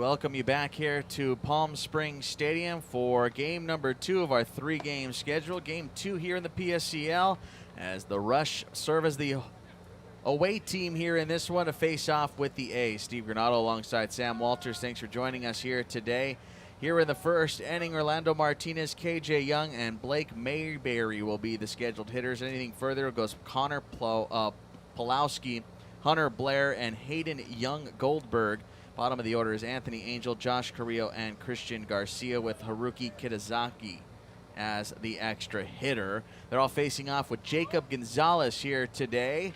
welcome you back here to Palm Springs Stadium for game number 2 of our 3-game schedule. Game 2 here in the PSCL as the Rush serve as the away team here in this one to face off with the A's. Steve Granado alongside Sam Walters. Thanks for joining us here today. Here in the first inning, Orlando Martinez, KJ Young, and Blake Mayberry will be the scheduled hitters. Anything further, it goes Connor Pawlowski, Hunter Blair, and Hayden Young Goldberg. Bottom of the order is Anthony Angel, Josh Carrillo, and Christian Garcia with Haruki Kitazaki as the extra hitter. They're all facing off with Jacob Gonzalez here today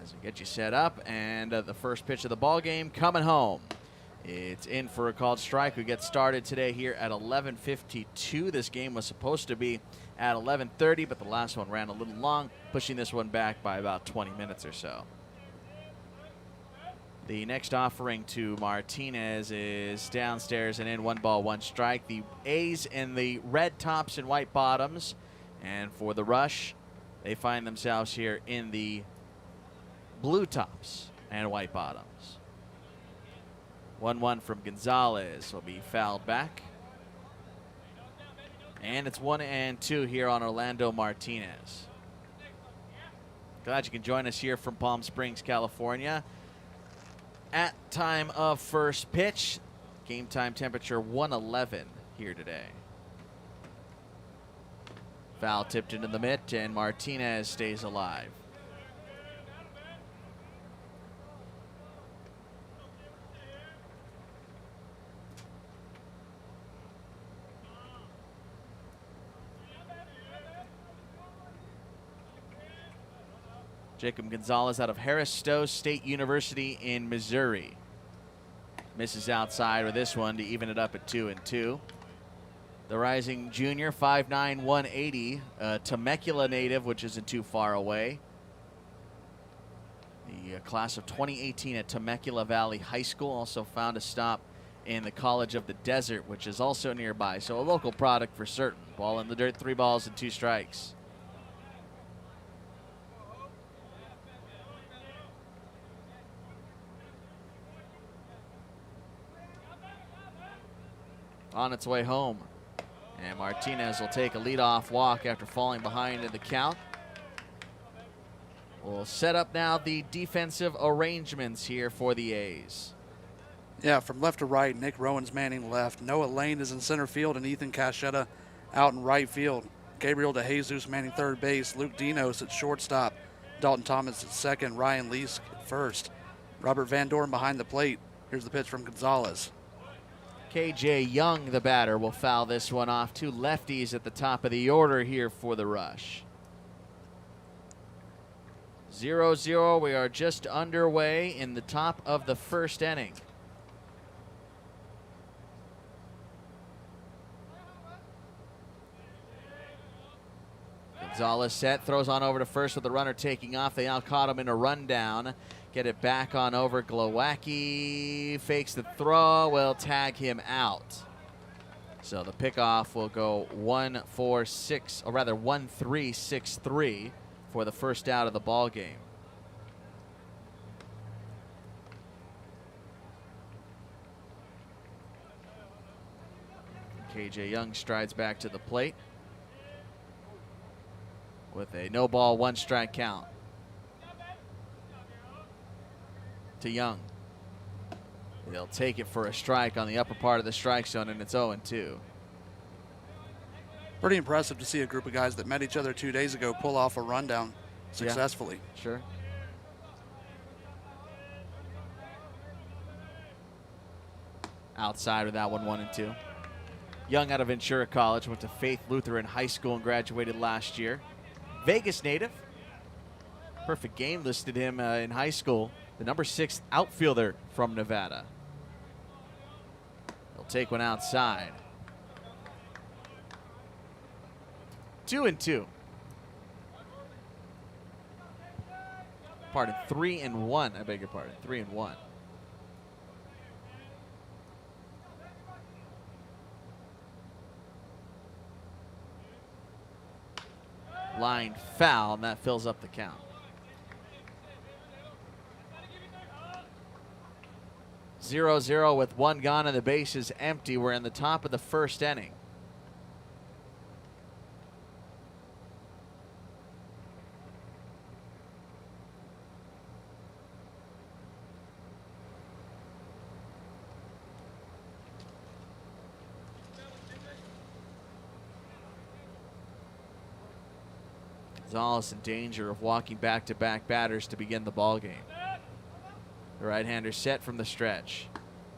as we get you set up. And the first pitch of the ball game coming home. It's in for a called strike. We get started today here at 11:52. This game was supposed to be at 11:30, but the last one ran a little long, pushing this one back by about 20 minutes or so. The next offering to Martinez is downstairs and in, 1-1 strike. The A's in the red tops and white bottoms. And for the Rush, they find themselves here in the blue tops and white bottoms. 1-1 from Gonzalez will be fouled back. And it's 1-2 here on Orlando Martinez. Glad you can join us here from Palm Springs, California. At time of first pitch, game time temperature 111 here today. Foul tipped into the mitt, and Martinez stays alive. Jacob Gonzalez out of Harris Stowe State University in Missouri. Misses outside with this one to even it up at 2-2. The rising junior, 5'9", 180, Temecula native, which isn't too far away. The class of 2018 at Temecula Valley High School also found a stop in the College of the Desert, which is also nearby. So a local product for certain. Ball in the dirt, 3 balls and 2 strikes. On its way home. And Martinez will take a leadoff walk after falling behind in the count. We'll set up now the defensive arrangements here for the A's. Yeah, from left to right, Nick Rowan's manning left. Noah Lane is in center field and Ethan Cachetta out in right field. Gabriel DeJesus manning third base. Luke Dinos at shortstop. Dalton Thomas at second. Ryan Leask at first. Robert Van Dorn behind the plate. Here's the pitch from Gonzalez. KJ Young, the batter, will foul this one off. 2 lefties at the top of the order here for the Rush. 0-0. We are just underway in the top of the first inning. Gonzalez set, throws on over to first with the runner taking off. They out caught him in a rundown. Get it back on over. Glowacki fakes the throw, will tag him out. So the pickoff will go 1-3-6-3 for the first out of the ball game. KJ Young strides back to the plate with a no ball, 1 strike count. To Young. They'll take it for a strike on the upper part of the strike zone, and it's 0-2. Pretty impressive to see a group of guys that met each other 2 days ago pull off a rundown successfully. Yeah, sure. Outside with that one, 1-2. Young out of Ventura College, went to Faith Lutheran High School and graduated last year. Vegas native. Perfect game listed him in high school. The number 6 outfielder from Nevada. He'll take one outside. 2-2. Pardon, 3-1. I beg your pardon. 3-1. Line foul, and that fills up the count. 0-0 with one gone and the base is empty. We're in the top of the first inning. Gonzalez in danger of walking back-to-back batters to begin the ball game. The right-hander set from the stretch.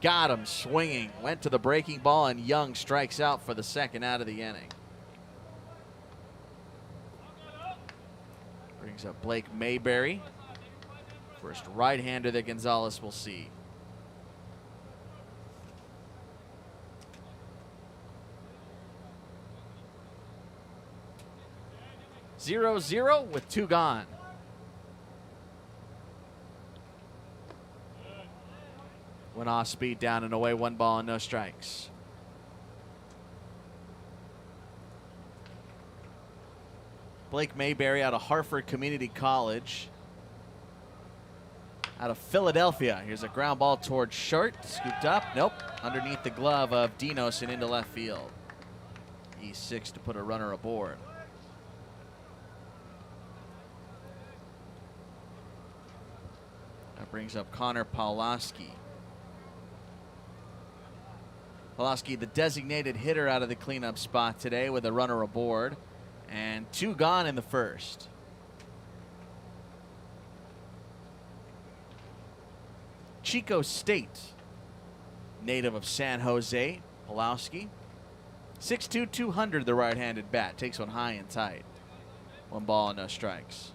Got him swinging. Went to the breaking ball, and Young strikes out for the second out of the inning. Brings up Blake Mayberry. First right-hander that Gonzalez will see. Zero with two gone. Went off speed, down and away, one ball and no strikes. Blake Mayberry out of Hartford Community College. Out of Philadelphia. Here's a ground ball towards short. Scooped up. Nope. Underneath the glove of Dinos and into left field. E6 to put a runner aboard. That brings up Connor Pawlowski. Pawlowski, the designated hitter out of the cleanup spot today with a runner aboard. And two gone in the first. Chico State, native of San Jose, Pawlowski. 6'2", 200, the right-handed bat. Takes one high and tight. One ball and no strikes.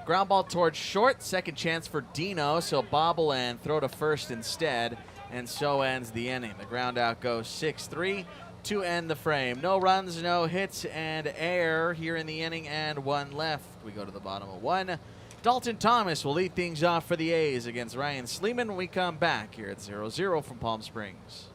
Ground ball towards short. Second chance for Dino. So bobble and throw to first instead. And so ends the inning. The ground out goes 6-3 to end the frame. No runs, no hits, and error here in the inning, and one left. We go to the bottom of one. Dalton Thomas will lead things off for the A's against Ryan Sleeman when we come back here at 0-0 from Palm Springs.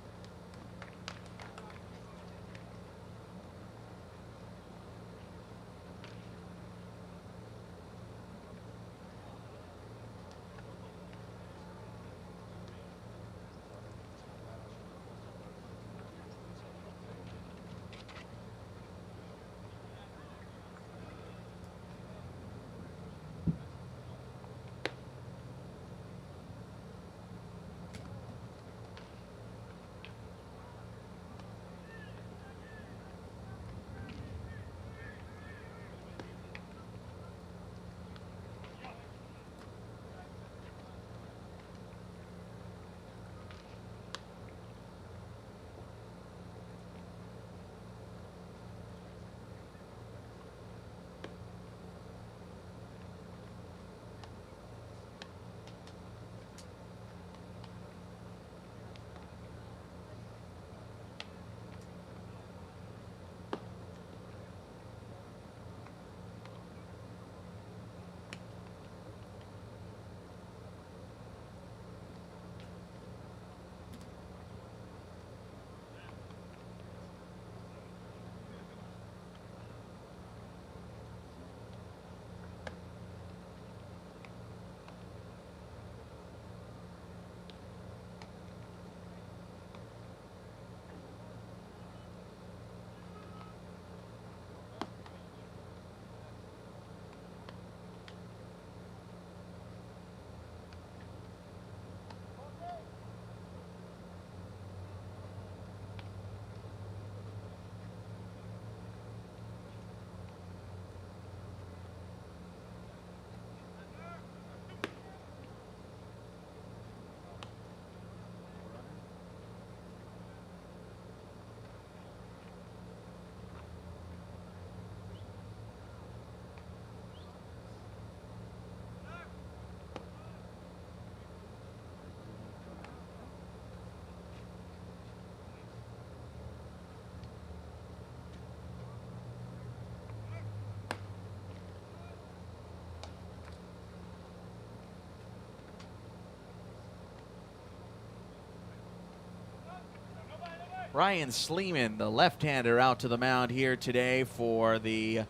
Ryan Sleeman, the left-hander, out to the mound here today for the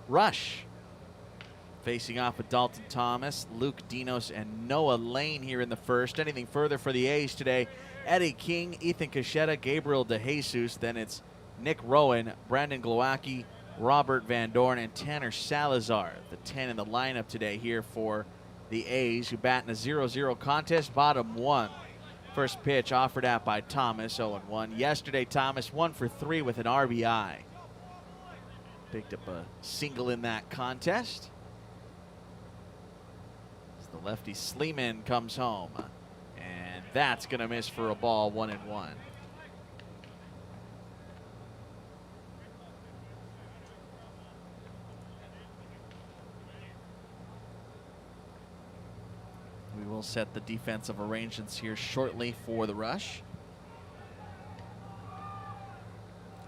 Rush. Facing off with Dalton Thomas, Luke Dinos, and Noah Lane here in the first. Anything further for the A's today? Eddie King, Ethan Cachetta, Gabriel DeJesus. Then it's Nick Rowan, Brandon Glowacki, Robert Van Dorn, and Tanner Salazar. The 10 in the lineup today here for the A's, who bat in a 0-0 contest, bottom one. First pitch offered out by Thomas, 0-1. Yesterday, Thomas 1 for 3 with an RBI. Picked up a single in that contest. As the lefty Sleeman comes home. And that's going to miss for a ball, 1-1. We will set the defensive arrangements here shortly for the Rush.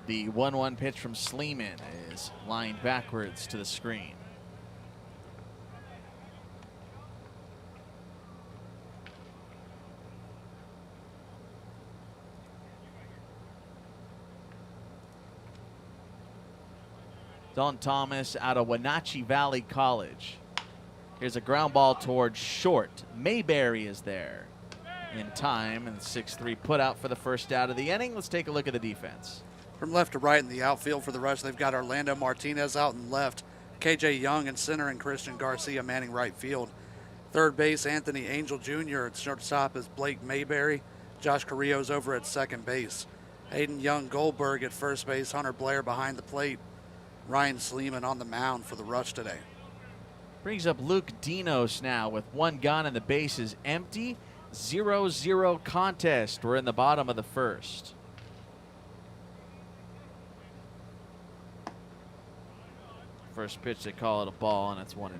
The 1-1 pitch from Sleeman is lined backwards to the screen. Don Thomas out of Wenatchee Valley College. Here's a ground ball towards short. Mayberry is there in time, and the 6-3 put out for the first out of the inning. Let's take a look at the defense. From left to right in the outfield for the Rush, they've got Orlando Martinez out in left, KJ Young in center, and Christian Garcia manning right field. Third base, Anthony Angel Jr. At shortstop is Blake Mayberry. Josh Carrillo's over at second base. Hayden Young Goldberg at first base. Hunter Blair behind the plate. Ryan Sleeman on the mound for the Rush today. Brings up Luke Dinos now with one gone and the base is empty. 0-0 contest. We're in the bottom of the first. First pitch, they call it a ball, and it's 1-0.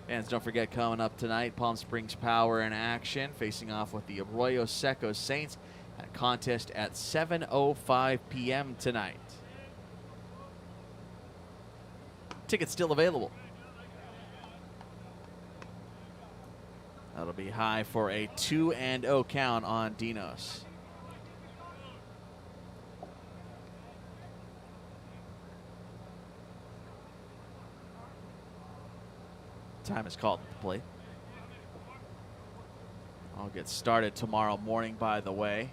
Fans, don't forget, coming up tonight, Palm Springs Power in action, facing off with the Arroyo Seco Saints. A contest at 7:05 p.m. tonight. Tickets still available. That'll be high for a 2-0 count on Dinos. Time is called at the plate. I'll get started tomorrow morning, by the way.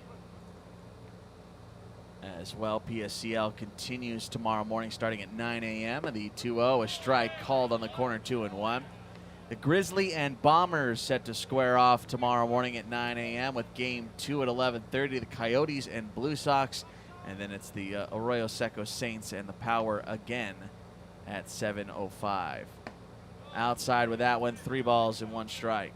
As well, PSCL continues tomorrow morning starting at 9 a.m. The 2-0, a strike called on the corner, 2-1. The Grizzly and Bombers set to square off tomorrow morning at 9 a.m. with game 2 at 11:30. The Coyotes and Blue Sox. And then it's the Arroyo Seco Saints and the Power again at 7:05. Outside with that one, 3 balls and 1 strike.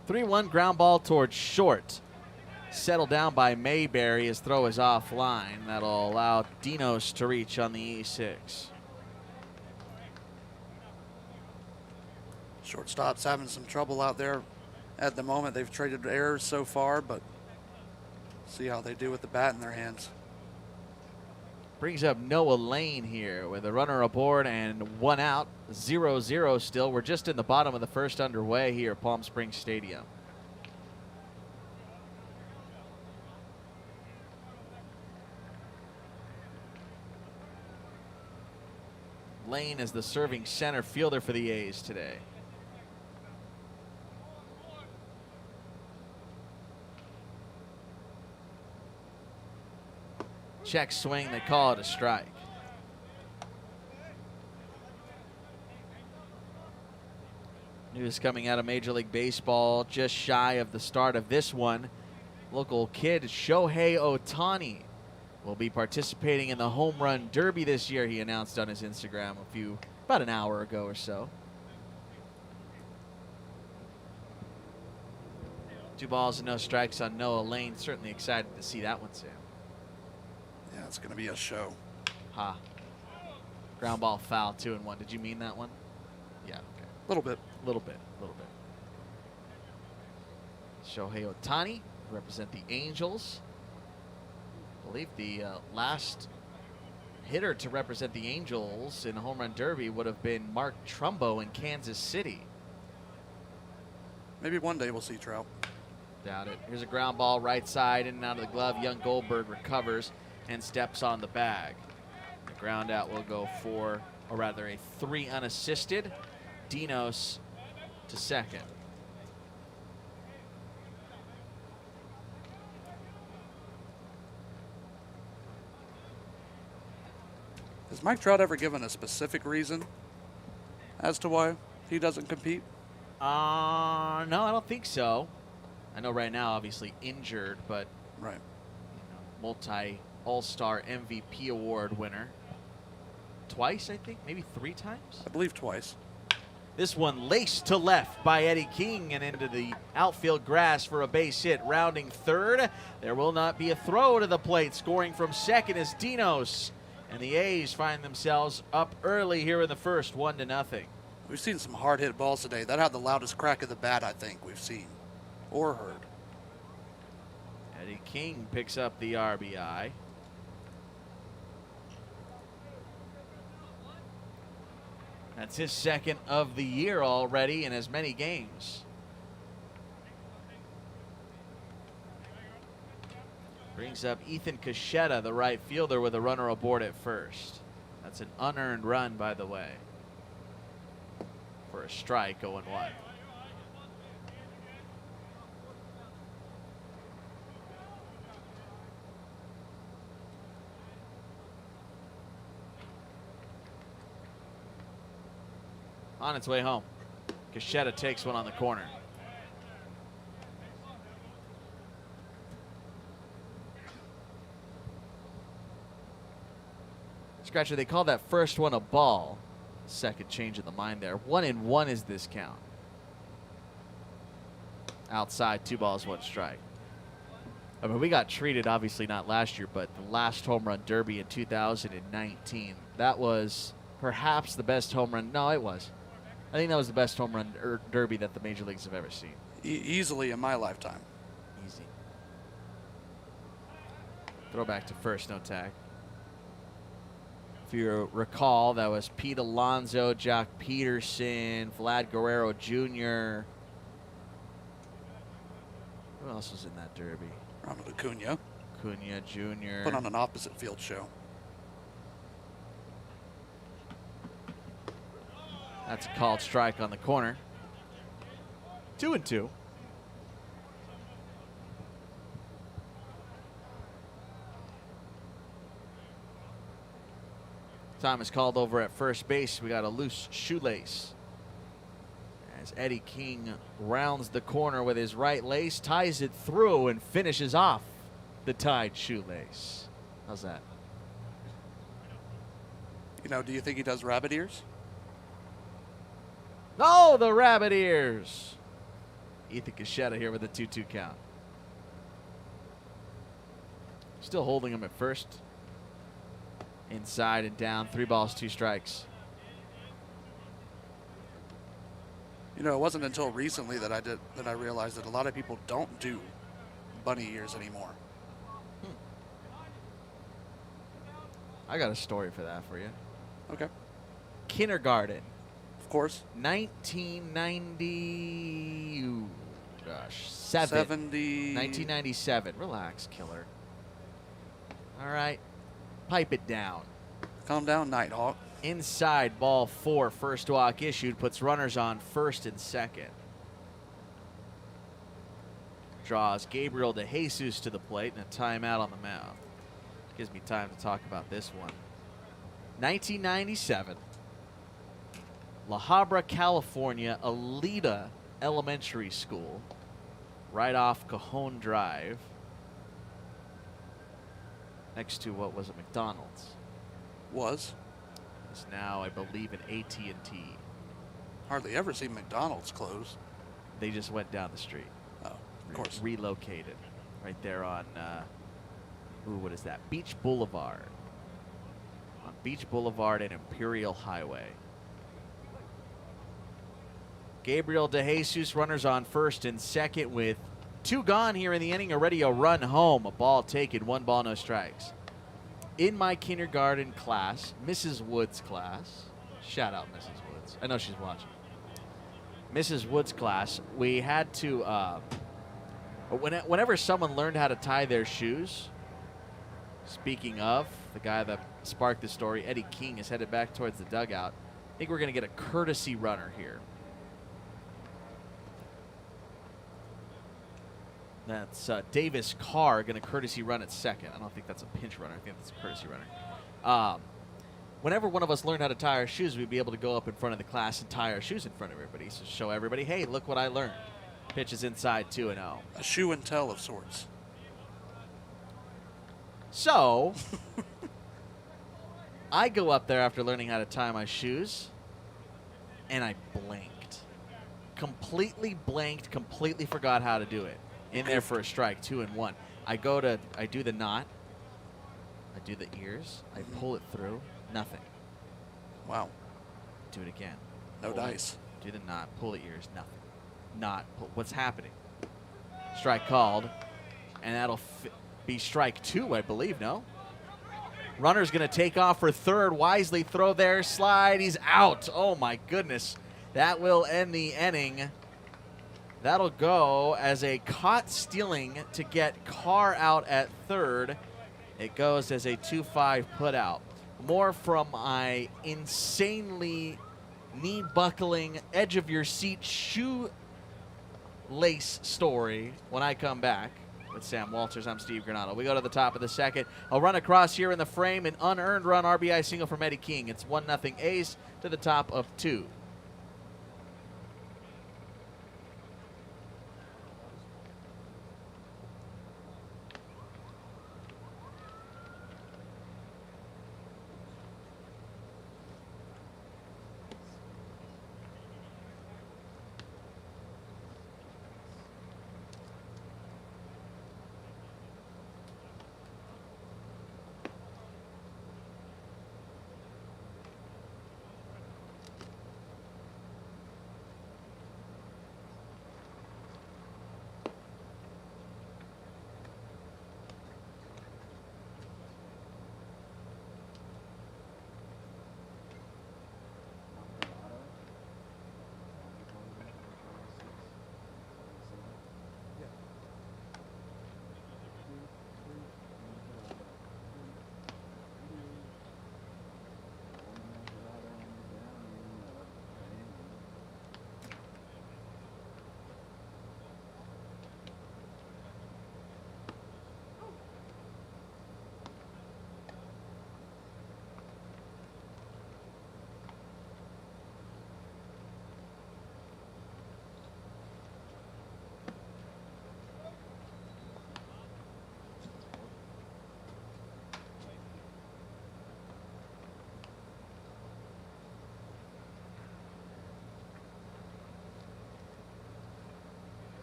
Three-1 ground ball towards short. Settled down by Mayberry. His throw is offline. That'll allow Dinos to reach on the E6. Shortstop's having some trouble out there at the moment. They've traded errors so far, but see how they do with the bat in their hands. Brings up Noah Lane here with a runner aboard and 1 out. 0-0 still. We're just in the bottom of the first underway here at Palm Springs Stadium. Lane is the serving center fielder for the A's today. Check swing, they call it a strike. News coming out of Major League Baseball just shy of the start of this one. Local kid Shohei Ohtani will be participating in the Home Run Derby this year, he announced on his Instagram about an hour ago or so. 2 balls and no strikes on Noah Lane. Certainly excited to see that one, Sam. Yeah, it's going to be a show. Ha. Ground ball foul, 2-1. Did you mean that one? Yeah, okay. A little bit. A little bit. Shohei Ohtani represent the Angels. I believe the last hitter to represent the Angels in the Home Run Derby would have been Mark Trumbo in Kansas City. Maybe one day we'll see Trout. Doubt it. Here's a ground ball right side in and out of the glove. Young Goldberg recovers and steps on the bag. The ground out will go for, or rather a 3 unassisted. Dinos to second. Has Mike Trout ever given a specific reason as to why he doesn't compete? No, I don't think so. I know right now, obviously injured, but Right. multi All-Star MVP award winner. Twice, I think, maybe 3 times. I believe twice. This one laced to left by Eddie King and into the outfield grass for a base hit. Rounding third, there will not be a throw to the plate. Scoring from second is Dinos. And the A's find themselves up early here in the first, 1-0. We've seen some hard hit balls today. That had the loudest crack of the bat I think we've seen or heard. Eddie King picks up the RBI. That's his second of the year already in as many games. Brings up Ethan Coachella, the right fielder, with a runner aboard at first. That's an unearned run, by the way, for a strike, 0-1. On its way home, Coachella takes one on the corner. Scratcher, they call that first one a ball. Second change of the mind there. 1-1 is this count. Outside, 2 balls, 1 strike. I mean, we got treated, obviously not last year, but the last home run derby in 2019. That was perhaps the best home run. No, it was. I think that was the best home run derby that the major leagues have ever seen. Easily in my lifetime. Easy. Throw back to first, no tag. If you recall, that was Pete Alonso, Jock Peterson, Vlad Guerrero Jr. Who else was in that derby? Ronald Acuna. Acuna Jr. Put on an opposite field show. That's a called strike on the corner. 2-2. Time is called over at first base. We got a loose shoelace. As Eddie King rounds the corner with his right lace, ties it through, and finishes off the tied shoelace. How's that? You know, do you think he does rabbit ears? Oh, the rabbit ears. Ethan Coachella here with a 2-2 count. Still holding him at first. Inside and down, 3 balls, 2 strikes. You know, it wasn't until recently that I realized that a lot of people don't do bunny ears anymore. I got a story for that for you. Okay. Kindergarten. Of course. 1990. Ooh, gosh. 1997. Relax, killer. All right. Pipe it down. Calm down, Nighthawk. Inside, ball 4. First walk issued. Puts runners on first and second. Draws Gabriel de Jesus to the plate and a timeout on the mound. Gives me time to talk about this one. 1997. La Habra, California, Alita Elementary School. Right off Cajon Drive. Next to what was a McDonald's. Was. It's now, I believe, an AT&T. Hardly ever see McDonald's close. They just went down the street. Oh, of course. Relocated. Right there on, what is that? Beach Boulevard. On Beach Boulevard and Imperial Highway. Gabriel DeJesus, runners on first and second with 2 gone here in the inning. Already a run home. A ball taken, 1 ball, no strikes. In my kindergarten class, Mrs. Wood's class, shout out Mrs. Woods. I know she's watching. Mrs. Wood's class, we had to, whenever someone learned how to tie their shoes, speaking of, the guy that sparked the story, Eddie King, is headed back towards the dugout. I think we're going to get a courtesy runner here. That's Davis Carr going to courtesy run at second. I don't think that's a pinch runner. I think that's a courtesy runner. Whenever one of us learned how to tie our shoes, we'd be able to go up in front of the class and tie our shoes in front of everybody. So show everybody, hey, look what I learned. Pitch is inside 2-0. A shoe and tell of sorts. So I go up there after learning how to tie my shoes, and I blanked. Completely blanked, completely forgot how to do it. In there for a strike, 2-1. I do the knot. I do the ears. I pull it through. Nothing. Wow. Do it again. No dice. Do the knot. Pull the ears. Nothing. Knot. Pull. What's happening? Strike called. And that'll be strike 2, I believe, no? Runner's going to take off for third. Wisely throw there. Slide. He's out. Oh, my goodness. That will end the inning. That'll go as a caught stealing to get Carr out at third. It goes as a 2-5 put out. More from my insanely knee-buckling, edge-of-your-seat shoe lace story when I come back. With Sam Walters, I'm Steve Granado. We go to the top of the second. A run across here in the frame, an unearned run, RBI single from Eddie King. It's 1-0 A's to the top of 2.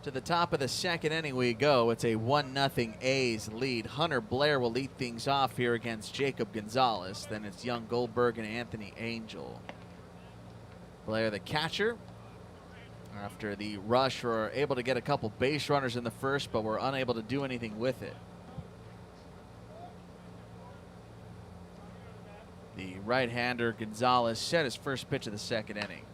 To the top of the second inning we go. It's a 1-0 A's lead. Hunter Blair will lead things off here against Jacob Gonzalez. Then it's Young Goldberg and Anthony Angel. Blair, the catcher. After the rush, we're able to get a couple base runners in the first, but we're unable to do anything with it. The right-hander Gonzalez set his first pitch of the second inning.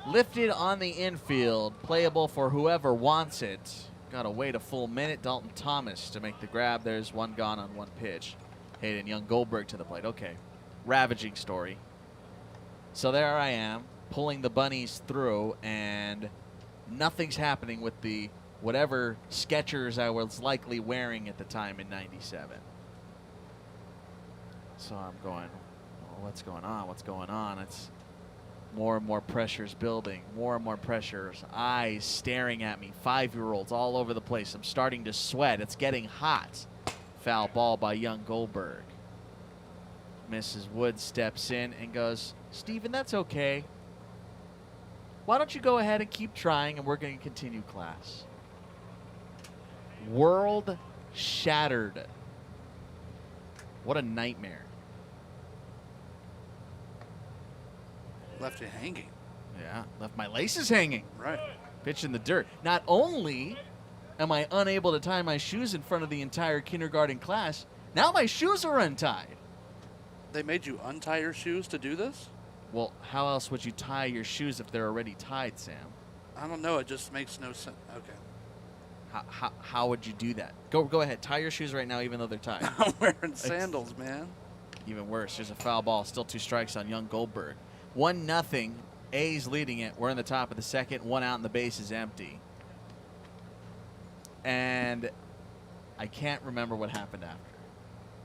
Lifted on the infield, playable for whoever wants it. Got to wait a full minute. Dalton Thomas to make the grab. There's 1 gone on 1 pitch. Hayden Young Goldberg to the plate. Okay, ravaging story. So there I am, pulling the bunnies through, and nothing's happening with the whatever Skechers I was likely wearing at the time in '97. So I'm going, oh, what's going on? What's going on? It's more and more pressures building, more and more pressures, eyes staring at me, 5-year-olds all over the place. I'm starting to sweat. It's getting hot. Foul ball by Young Goldberg. Mrs. Wood steps in and goes, Steven, that's okay. Why don't you go ahead and keep trying, and we're going to continue class. World shattered. What a nightmare. Left you hanging. Yeah, left my laces hanging. Right. Pitch in the dirt. Not only am I unable to tie my shoes in front of the entire kindergarten class, now my shoes are untied. They made you untie your shoes to do this? Well, how else would you tie your shoes if they're already tied, Sam? I don't know. It just makes no sense. Okay. How would you do that? Go ahead. Tie your shoes right now, even though they're tied. I'm wearing sandals, man. Even worse. There's a foul ball. Still 2 strikes on young Goldberg. 1-0. A's leading it. We're in the top of the second. 1 out and the base is empty. And I can't remember what happened after.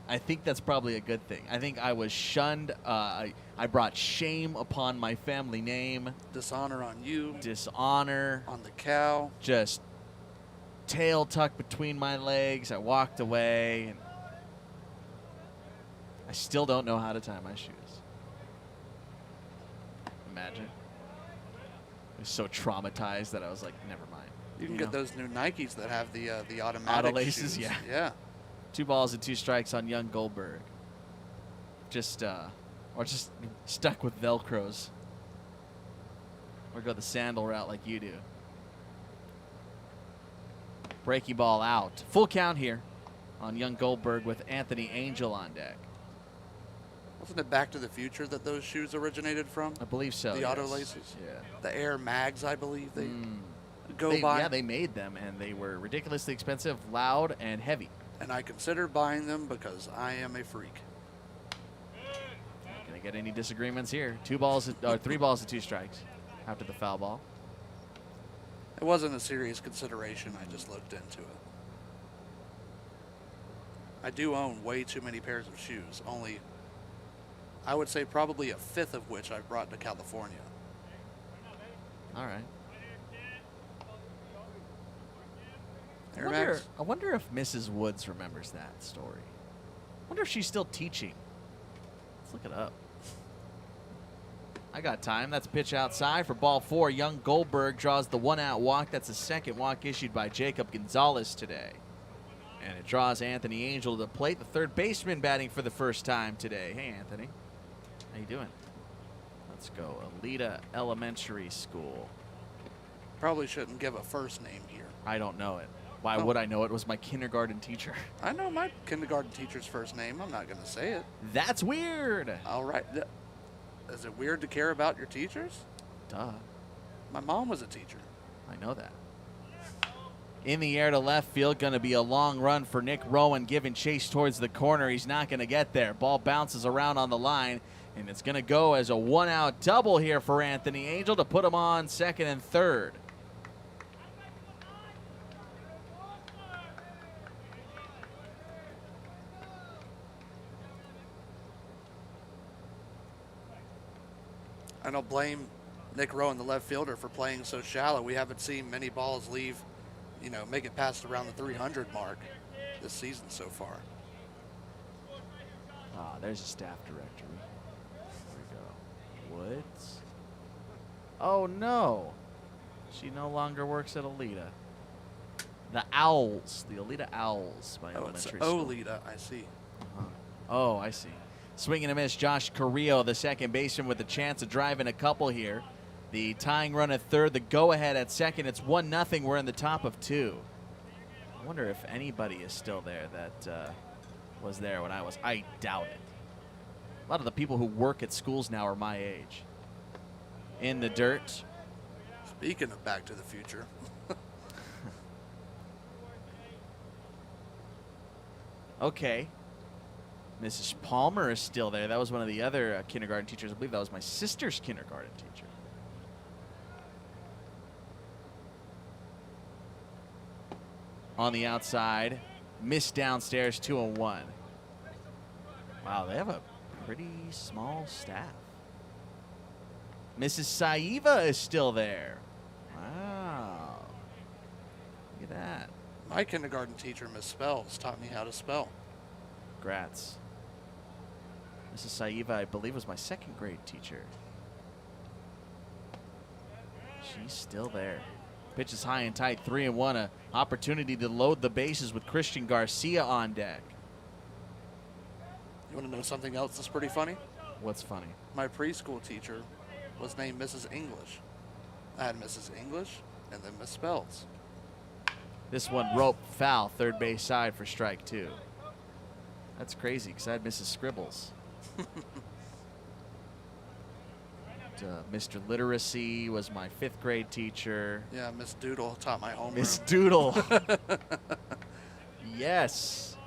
I think that's probably a good thing. I think I was shunned. I brought shame upon my family name. Dishonor on you. Dishonor. On the cow. Just tail tucked between my legs. I walked away. And I still don't know how to tie my shoes. Imagine. I was so traumatized that I was like, never mind. You can get those new Nikes that have the automatic auto laces, shoes. yeah. Yeah. 2 balls and 2 strikes on young Goldberg. Just stuck with Velcros. Or go the sandal route like you do. Breaking ball out. Full count here on young Goldberg with Anthony Angel on deck. Wasn't it Back to the Future that those shoes originated from? I believe so. The yes. auto laces? Yeah. The Air Mags, I believe they go by. Yeah, they made them, and they were ridiculously expensive, loud, and heavy. And I considered buying them because I am a freak. Not gonna get any disagreements here. 3 balls and 2 strikes after the foul ball. It wasn't a serious consideration. I just looked into it. I do own way too many pairs of shoes. Only, I would say probably a 5th of which I've brought to California. All right. Air Max? I wonder if Mrs. Woods remembers that story. I wonder if she's still teaching. Let's look it up. I got time. That's a pitch outside for ball 4. Young Goldberg draws the 1-out walk. That's the second walk issued by Jacob Gonzalez today. And it draws Anthony Angel to the plate, the third baseman batting for the first time today. Hey, Anthony. How you doing? Let's go. Alita Elementary School. Probably shouldn't give a first name here. I don't know it. Why would I know it? It was my kindergarten teacher. I know my kindergarten teacher's first name. I'm not going to say it. That's weird. All right. Is it weird to care about your teachers? Duh. My mom was a teacher. I know that. In the air to left field, going to be a long run for Nick Rowan, giving chase towards the corner. He's not going to get there. Ball bounces around on the line, and it's going to go as a 1-out double here for Anthony Angel to put him on second and third. I don't blame Nick Rowan, the left fielder, for playing so shallow. We haven't seen many balls leave, make it past around the 300 mark this season so far. Ah, there's a staff directory. There we go. Woods. Oh, no. She no longer works at Alita. The Owls. The Alita Owls by elementary school. Olita, I see. Oh, I see. Swing and a miss. Josh Carrillo, the second baseman, with a chance of driving a couple here. The tying run at third, the go-ahead at second. It's 1-0. We're in the top of 2. I wonder if anybody is still there that was there when I was. I doubt it. A lot of the people who work at schools now are my age. In the dirt. Speaking of Back to the Future. Okay. Mrs. Palmer is still there. That was one of the other kindergarten teachers. I believe that was my sister's kindergarten teacher. On the outside, missed downstairs, 2-1. Wow, they have a pretty small staff. Mrs. Saiva is still there. Wow. Look at that. My kindergarten teacher, Miss Spells, taught me how to spell. Congrats. Mrs. Saiva, I believe, was my second grade teacher. She's still there. Pitch is high and tight, 3-1. An opportunity to load the bases with Christian Garcia on deck. You want to know something else that's pretty funny? What's funny? My preschool teacher was named Mrs. English. I had Mrs. English and then Miss Spells. This one rope foul, third base side for strike 2. That's crazy because I had Mrs. Scribbles. Mr. Literacy was my 5th grade teacher. Yeah, Miss Doodle taught my homeroom. Miss Doodle. Yes.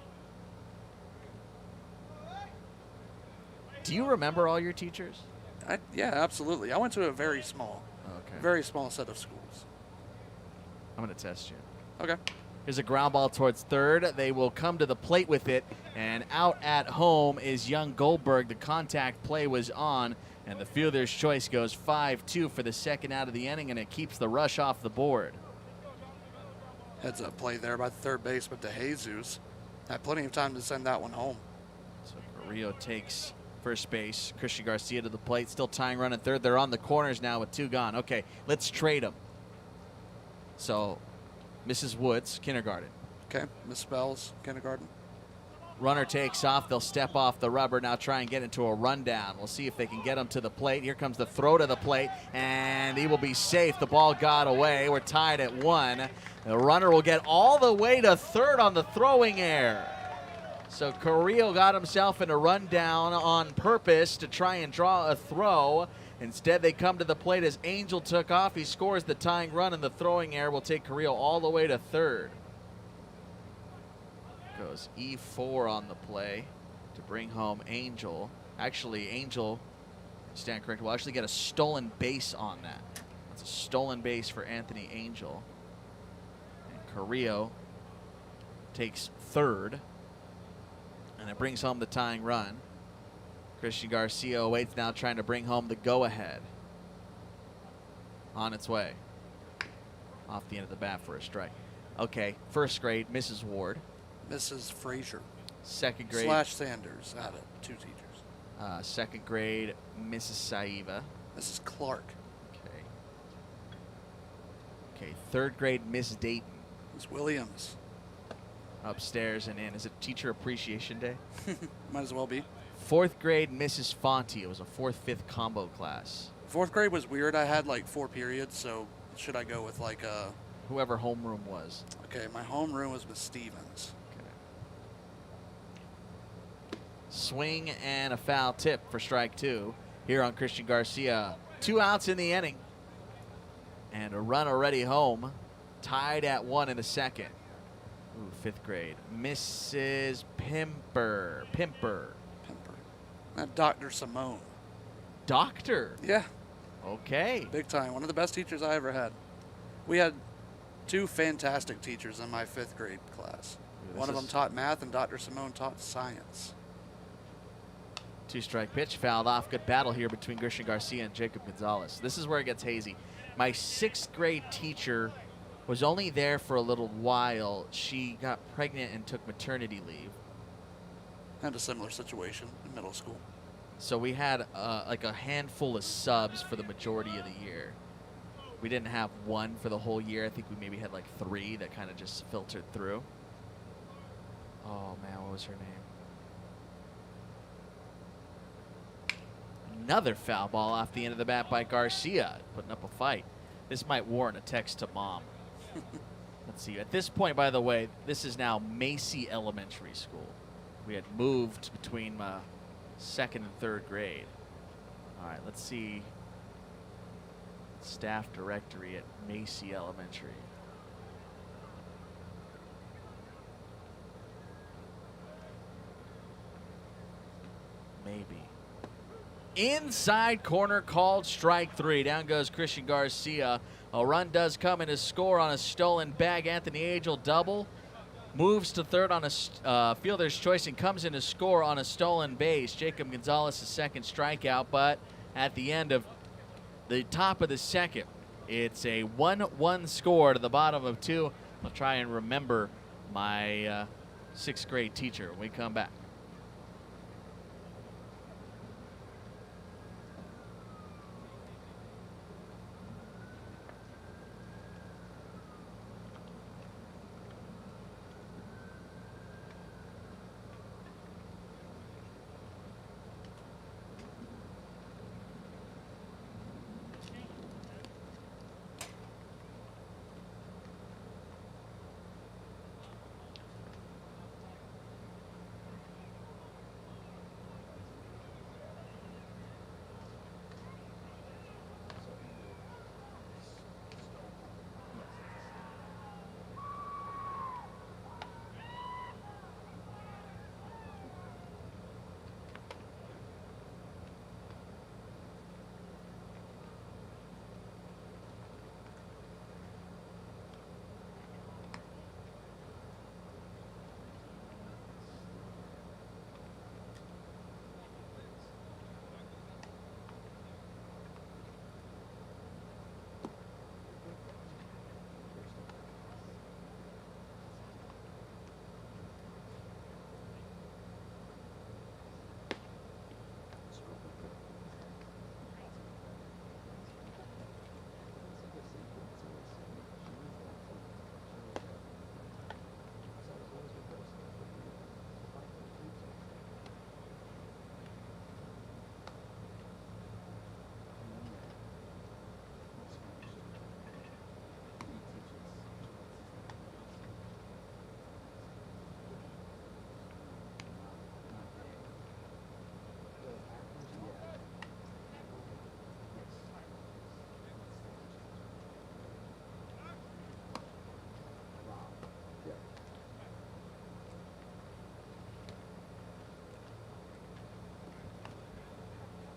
Do you remember all your teachers? Yeah, absolutely. I went to a very small set of schools. I'm going to test you. Okay. Here's a ground ball towards third. They will come to the plate with it, and out at home is young Goldberg. The contact play was on, and the fielder's choice goes 5-2 for the second out of the inning, and it keeps the rush off the board. Heads up play there by the third baseman to Jesus. Had plenty of time to send that one home. So Carrillo takes first base. Christian Garcia to the plate, still tying run at third. They're on the corners now with 2 gone. Okay, let's trade them. So Mrs. Woods, kindergarten. Okay, Miss Spells, kindergarten. Runner takes off. They'll step off the rubber, now try and get into a rundown. We'll see if they can get him to the plate. Here comes the throw to the plate, and he will be safe. The ball got away. We're tied at 1. The runner will get all the way to third on the throwing error. So Carrillo got himself in a rundown on purpose to try and draw a throw. Instead, they come to the plate as Angel took off. He scores the tying run, and the throwing error will take Carrillo all the way to third. Goes E4 on the play to bring home Angel. Actually, Angel, stand correct, will actually get a stolen base on that. That's a stolen base for Anthony Angel. And Carrillo takes third, and it brings home the tying run. Christian Garcia waits now, trying to bring home the go-ahead. On its way. Off the end of the bat for a strike. Okay, first grade, Mrs. Ward. Mrs. Frazier. Second grade. / Sanders out of 2 teachers. Second grade, Mrs. Saiva. Mrs. Clark. Okay. Okay, third grade, Miss Dayton. Miss Williams. Upstairs and in. Is it Teacher Appreciation Day? Might as well be. Fourth grade, Mrs. Fonte. It was a 4th, 5th combo class. 4th grade was weird. I had like 4 periods, so should I go with like a... Whoever homeroom was. Okay, my homeroom was Miss Stevens. Okay. Swing and a foul tip for strike 2 here on Christian Garcia. 2 outs in the inning. And a run already home. Tied at 1 in the second. Ooh, 5th grade. Mrs. Pimper. Dr. Simone. Doctor? Yeah. Okay. Big time. One of the best teachers I ever had. We had 2 fantastic teachers in my 5th grade class. One of them taught math, and Dr. Simone taught science. 2-strike pitch, fouled off. Good battle here between Christian Garcia and Jacob Gonzalez. This is where it gets hazy. My 6th grade teacher was only there for a little while. She got pregnant and took maternity leave. Had a similar situation in middle school. So we had like a handful of subs for the majority of the year. We didn't have 1 for the whole year. I think we maybe had like 3 that kind of just filtered through. Oh man, what was her name? Another foul ball off the end of the bat by Garcia, putting up a fight. This might warrant a text to mom. Let's see. At this point, by the way, this is now Macy Elementary School. We had moved between 2nd and 3rd grade. All right, let's see. Staff directory at Macy Elementary. Maybe. Inside corner called strike 3. Down goes Christian Garcia. A run does come in his score on a stolen bag. Anthony Angel double. Moves to third on a fielder's choice and comes in to score on a stolen base. Jacob Gonzalez' second strikeout, but at the end of the top of the second, it's a 1-1 score to the bottom of 2. I'll try and remember my 6th grade teacher when we come back.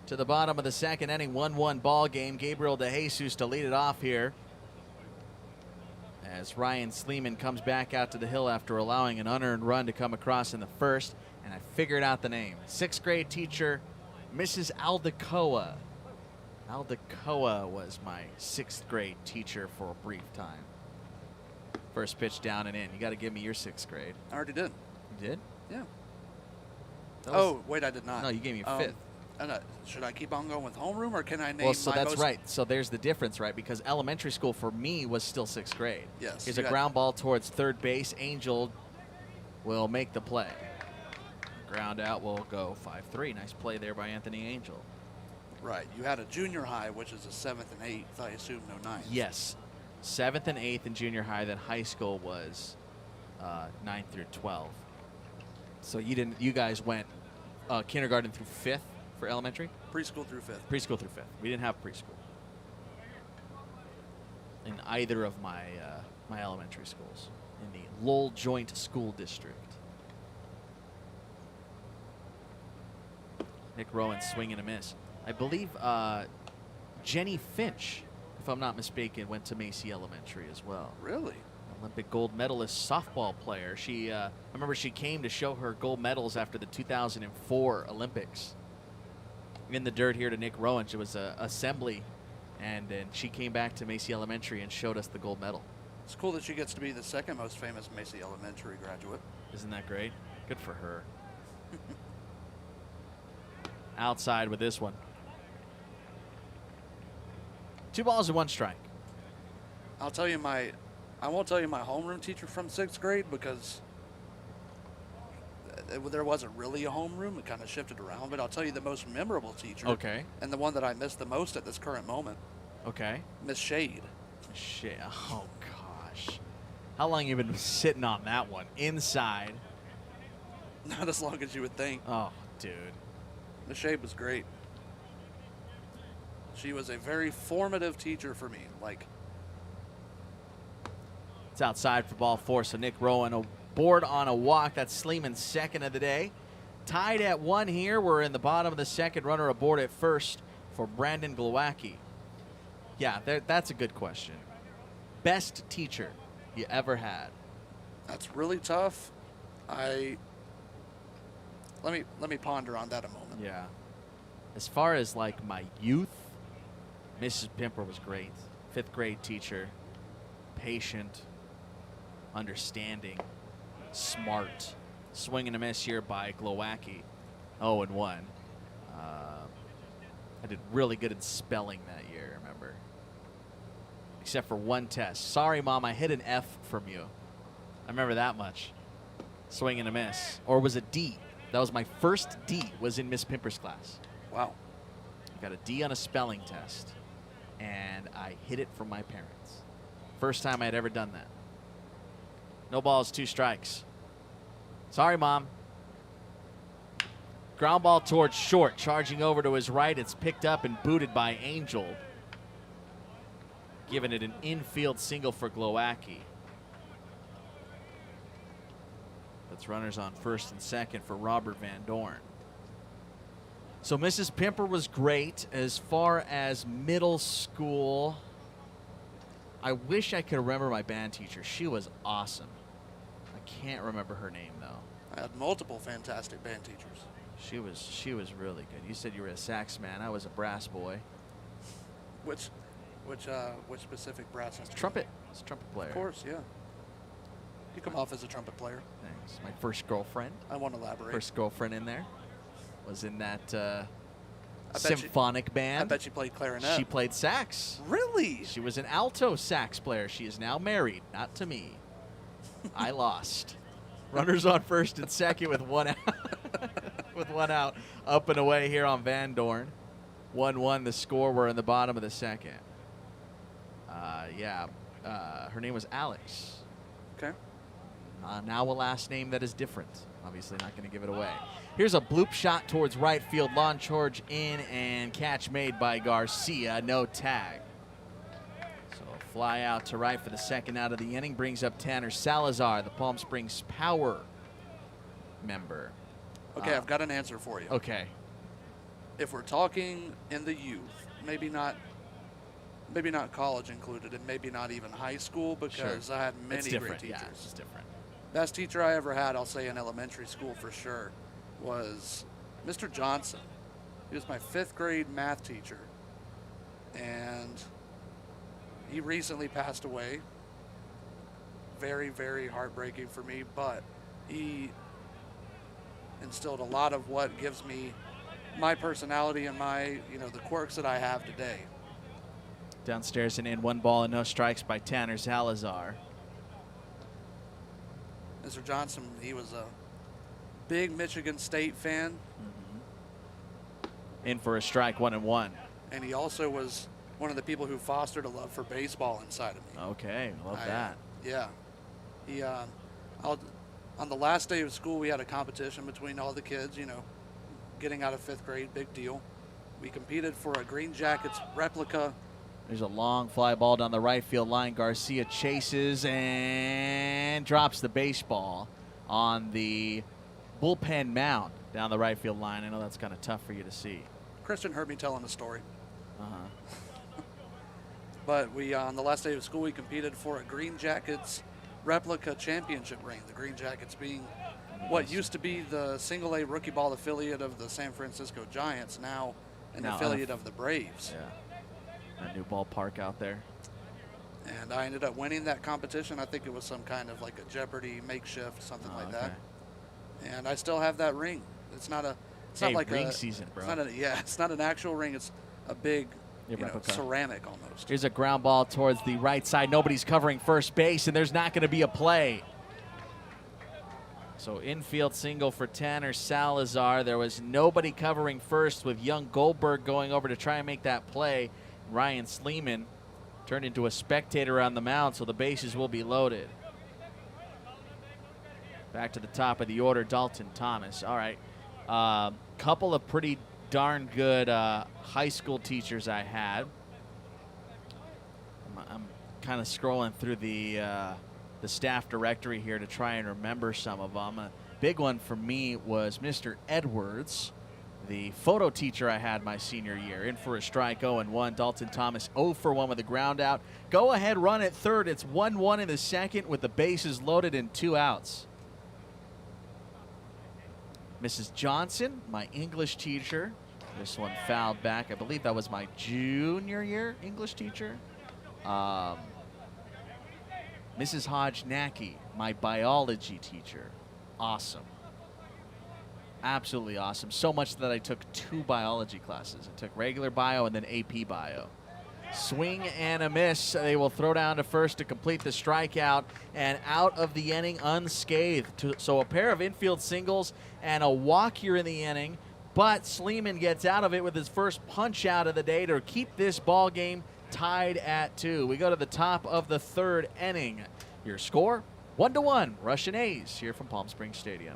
to the bottom of the second inning. 1-1 ball game. Gabriel DeJesus to lead it off here, as Ryan Sleeman comes back out to the hill after allowing an unearned run to come across in the first. And I figured out the name. 6th grade teacher, Mrs. Aldecoa. Aldecoa was my 6th grade teacher for a brief time. First pitch down and in. You got to give me your 6th grade. I already did. You did? Yeah. Oh, wait, I did not. No, you gave me a 5th. Should I keep on going with homeroom, or can I name Well, so my that's most... right. So there's the difference, right? Because elementary school for me was still 6th grade. Yes. Here's a ground ball towards third base. Angel will make the play. Ground out will go 5-3. Nice play there by Anthony Angel. Right. You had a junior high, which is a 7th and 8th. I assume no 9th. Yes. 7th and 8th in junior high. Then high school was 9th through 12. So you didn't. You guys went kindergarten through 5th for elementary? Preschool through 5th. Preschool through 5th. We didn't have preschool in either of my my elementary schools in the Lowell Joint School District. Nick Rowan swing and a miss. I believe Jenny Finch, if I'm not mistaken, went to Macy Elementary as well. Really? Olympic gold medalist softball player. She, I remember she came to show her gold medals after the 2004 Olympics. In the dirt here to Nick Rowan. It was a assembly, and she came back to Macy Elementary and showed us the gold medal. It's cool that she gets to be the second most famous Macy Elementary graduate. Isn't that great? Good for her. Outside with this one. 2 balls and 1 strike. I won't tell you my homeroom teacher from 6th grade, because there wasn't really a homeroom. It kind of shifted around. But I'll tell you the most memorable teacher. Okay. And the one that I miss the most at this current moment. Okay. Miss Shade. Shit. Oh, gosh. How long you been sitting on that one? Inside. Not as long as you would think. Oh, dude. Miss Shade was great. She was a very formative teacher for me. Like, it's outside for ball 4, so Nick Rowan aboard on a walk. That's Sleeman's 2nd of the day. Tied at 1 here. We're in the bottom of the 2nd. Runner aboard at first for Brandon Glowacki. Yeah, that's a good question. Best teacher you ever had? that's really tough. Let me ponder on that a moment. Yeah. As far as like my youth, Mrs. Pimper was great. 5th grade teacher, patient, understanding, smart. Swing and a miss here by Glowacki. 0-1. I did really good in spelling that year, remember? Except for one test. Sorry, Mom, I hit an F from you. I remember that much. Swing and a miss. Or was it D? That was my first D, was in Miss Pimper's class. Wow. I got a D on a spelling test, and I hid it from my parents. First time I had ever done that. No balls, 2 strikes. Sorry, Mom. Ground ball towards short, charging over to his right. It's picked up and booted by Angel. Giving it an infield single for Glowacki. That's runners on 1st and 2nd for Robert Van Dorn. So Mrs. Pimper was great. As far as middle school, I wish I could remember my band teacher. She was awesome. I can't remember her name, though. I had multiple fantastic band teachers. She was really good. You said you were a sax man. I was a brass boy. Which specific brass instrument? Trumpet. It's a trumpet player. Of course, yeah. You come off as a trumpet player. Thanks. My first girlfriend. I won't elaborate. First girlfriend in there was in that bet symphonic band. I bet you played clarinet. She played sax. Really? She was an alto sax player. She is now married, not to me. I lost. Runners on 1st and 2nd with 1 out. With 1 out, up and away here on Van Dorn. 1-1 the score. We're in the bottom of the 2nd. Her name was Alex. Okay. Now a last name that is different. Obviously not going to give it away. Here's a bloop shot towards right field. Lawn charge in and catch made by Garcia. No tag. So a fly out to right for the 2nd out of the inning. Brings up Tanner Salazar, the Palm Springs Power member. Okay, I've got an answer for you. Okay. if we're talking in the youth, maybe not college included, and maybe not even high school, because I had many great teachers. Yeah, it's just different. Best teacher I ever had, I'll say in elementary school for sure, was Mr. Johnson. He was my 5th grade math teacher, and he recently passed away. Very, very heartbreaking for me, but he instilled a lot of what gives me my personality and my, the quirks that I have today. Downstairs and in, 1 ball and no strikes by Tanner Salazar. Mr. Johnson, he was a big Michigan State fan. In for a strike, 1-1. And he also was one of the people who fostered a love for baseball inside of me. Okay, love that. Yeah. He, on the last day of school, we had a competition between all the kids, getting out of 5th grade, big deal. We competed for a Green Jackets replica. There's a long fly ball down the right field line. Garcia chases and drops the baseball on the bullpen mound down the right field line. I know that's kind of tough for you to see. Christian heard me telling the story. Uh-huh. But we, on the last day of school, we competed for a Green Jackets replica championship ring. The Green Jackets being what used to be the single-A rookie ball affiliate of the San Francisco Giants, now an affiliate of the Braves. Yeah. A new ballpark out there. And I ended up winning that competition. I think it was some kind of like a Jeopardy makeshift, something like that. And I still have that ring. It's not a. It's not like ring season, bro. It's not an actual ring. It's a big, ceramic almost. Here's a ground ball towards the right side. Nobody's covering first base, and there's not going to be a play. So infield single for Tanner Salazar. There was nobody covering first, with young Goldberg going over to try and make that play. Ryan Sleeman turned into a spectator on the mound, so the bases will be loaded. Back to the top of the order, Dalton Thomas. All right. Couple of pretty darn good high school teachers I had. I'm kind of scrolling through the staff directory here to try and remember some of them. A big one for me was Mr. Edwards, the photo teacher I had my senior year. In for a strike, 0-1. Dalton Thomas 0 for 1 with a ground out. Go ahead run at third. It's 1-1 in the second with the bases loaded and 2 outs. Mrs. Johnson, my English teacher. This one fouled back. I believe that was my junior year English teacher. Mrs. Hodge-Nacky, my biology teacher. Awesome. Absolutely awesome. So much that I took 2 biology classes. I took regular bio and then AP bio. Swing and a miss. They will throw down to first to complete the strikeout, and out of the inning unscathed. So a pair of infield singles and a walk here in the inning, but Sleeman gets out of it with his first punch out of the day to keep this ball game tied at 2. We go to the top of the 3rd inning. Your score, 1-1, Russian A's here from Palm Springs Stadium.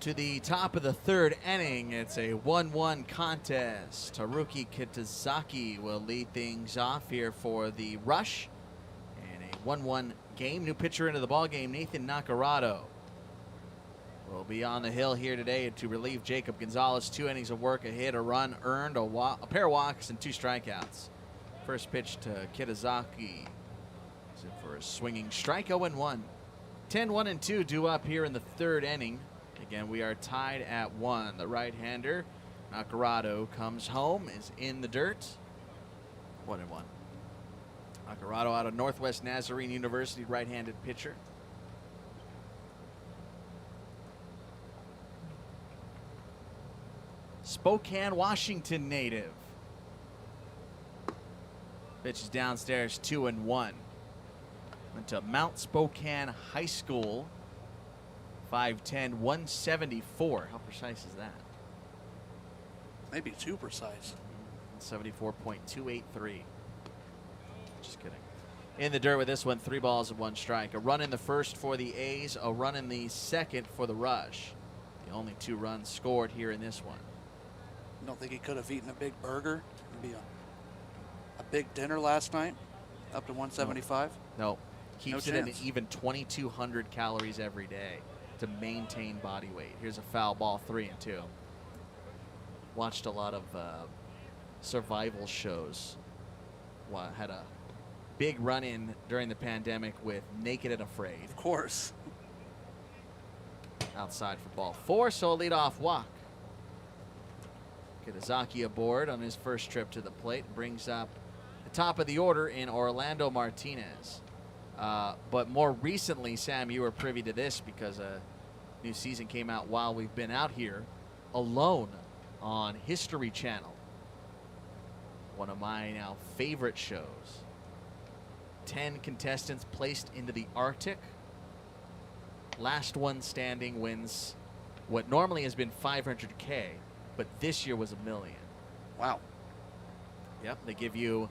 To the top of the third inning, it's a 1-1 contest. Haruki Kitazaki will lead things off here for the Rush. And a 1-1 game. New pitcher into the ball game, Nathan Nakarado, will be on the hill here today to relieve Jacob Gonzalez. 2 innings of work, a hit, a run earned, a pair of walks, and 2 strikeouts. First pitch to Kitazaki is in for a swinging strike. 0-1. 10-1-2 due up here in the third inning. Again, we are tied at 1. The right-hander, Nakarado, comes home, is in the dirt. 1-1. Nakarado out of Northwest Nazarene University, right-handed pitcher. Spokane, Washington native. Pitch is downstairs, 2-1. Went to Mount Spokane High School. 5'10", 174. How precise is that? Maybe too precise. 74.283. Just kidding. In the dirt with this one, 3 balls and 1 strike. A run in the first for the A's, a run in the second for the Rush. The only 2 runs scored here in this one. You don't think he could have eaten a big burger? Maybe a big dinner last night? Up to 175? No. Keeps No it at chance. an even 2,200 calories every day to maintain body weight. Here's a foul ball, 3-2. Watched a lot of survival shows. Had a big run-in during the pandemic with Naked and Afraid. Of course. Outside for ball 4, so a leadoff walk. Kitazaki aboard on his first trip to the plate. Brings up the top of the order in Orlando Martinez. But more recently, Sam, you were privy to this because a new season came out while we've been out here. Alone on History Channel. One of my now favorite shows. 10 contestants placed into the Arctic. Last one standing wins what normally has been $500K, but this year was $1 million. Wow. Yep, they give you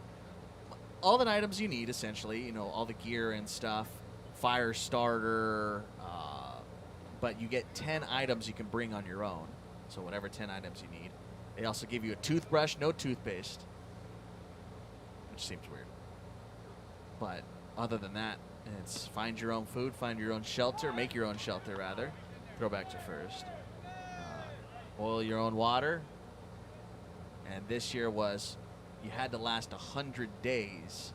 all the items you need, essentially, you know, all the gear and stuff, fire starter, but you get 10 items you can bring on your own, so whatever 10 items you need. They also give you a toothbrush, no toothpaste, which seems weird. But other than that, it's find your own food, find your own shelter, make your own shelter, rather. Throw back to first. Boil your own water. And this year was you had to last 100 days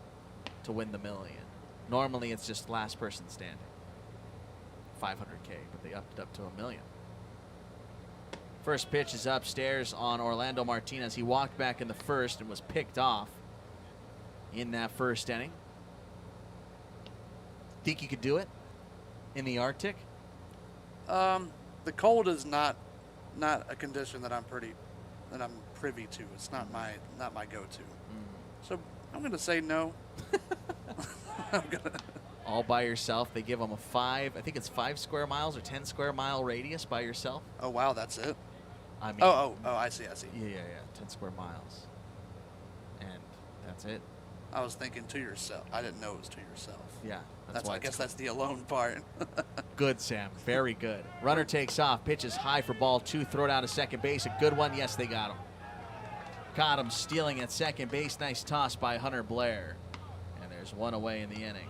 to win the $1 million. Normally it's just last person standing. $500K, but they upped it up to $1 million. First pitch is upstairs on Orlando Martinez. He walked back in the first and was picked off in that first inning. Think you could do it in the Arctic? The cold is not a condition that I'm privy to. It's not my go-to. So I'm going to say no. All by yourself. They give them a 5 square miles or 10 square mile radius by yourself. Oh wow, that's it. I mean, oh, I see. Yeah, 10 square miles, and that's it. I was thinking to yourself. I didn't know it was to yourself. Yeah, That's why I guess that's the alone part. Good, Sam. Very good. Runner takes off. Pitches high for ball 2. Throw down to second base. A good one. Yes, they got him. Caught him stealing at second base. Nice toss by Hunter Blair. And there's one away in the inning.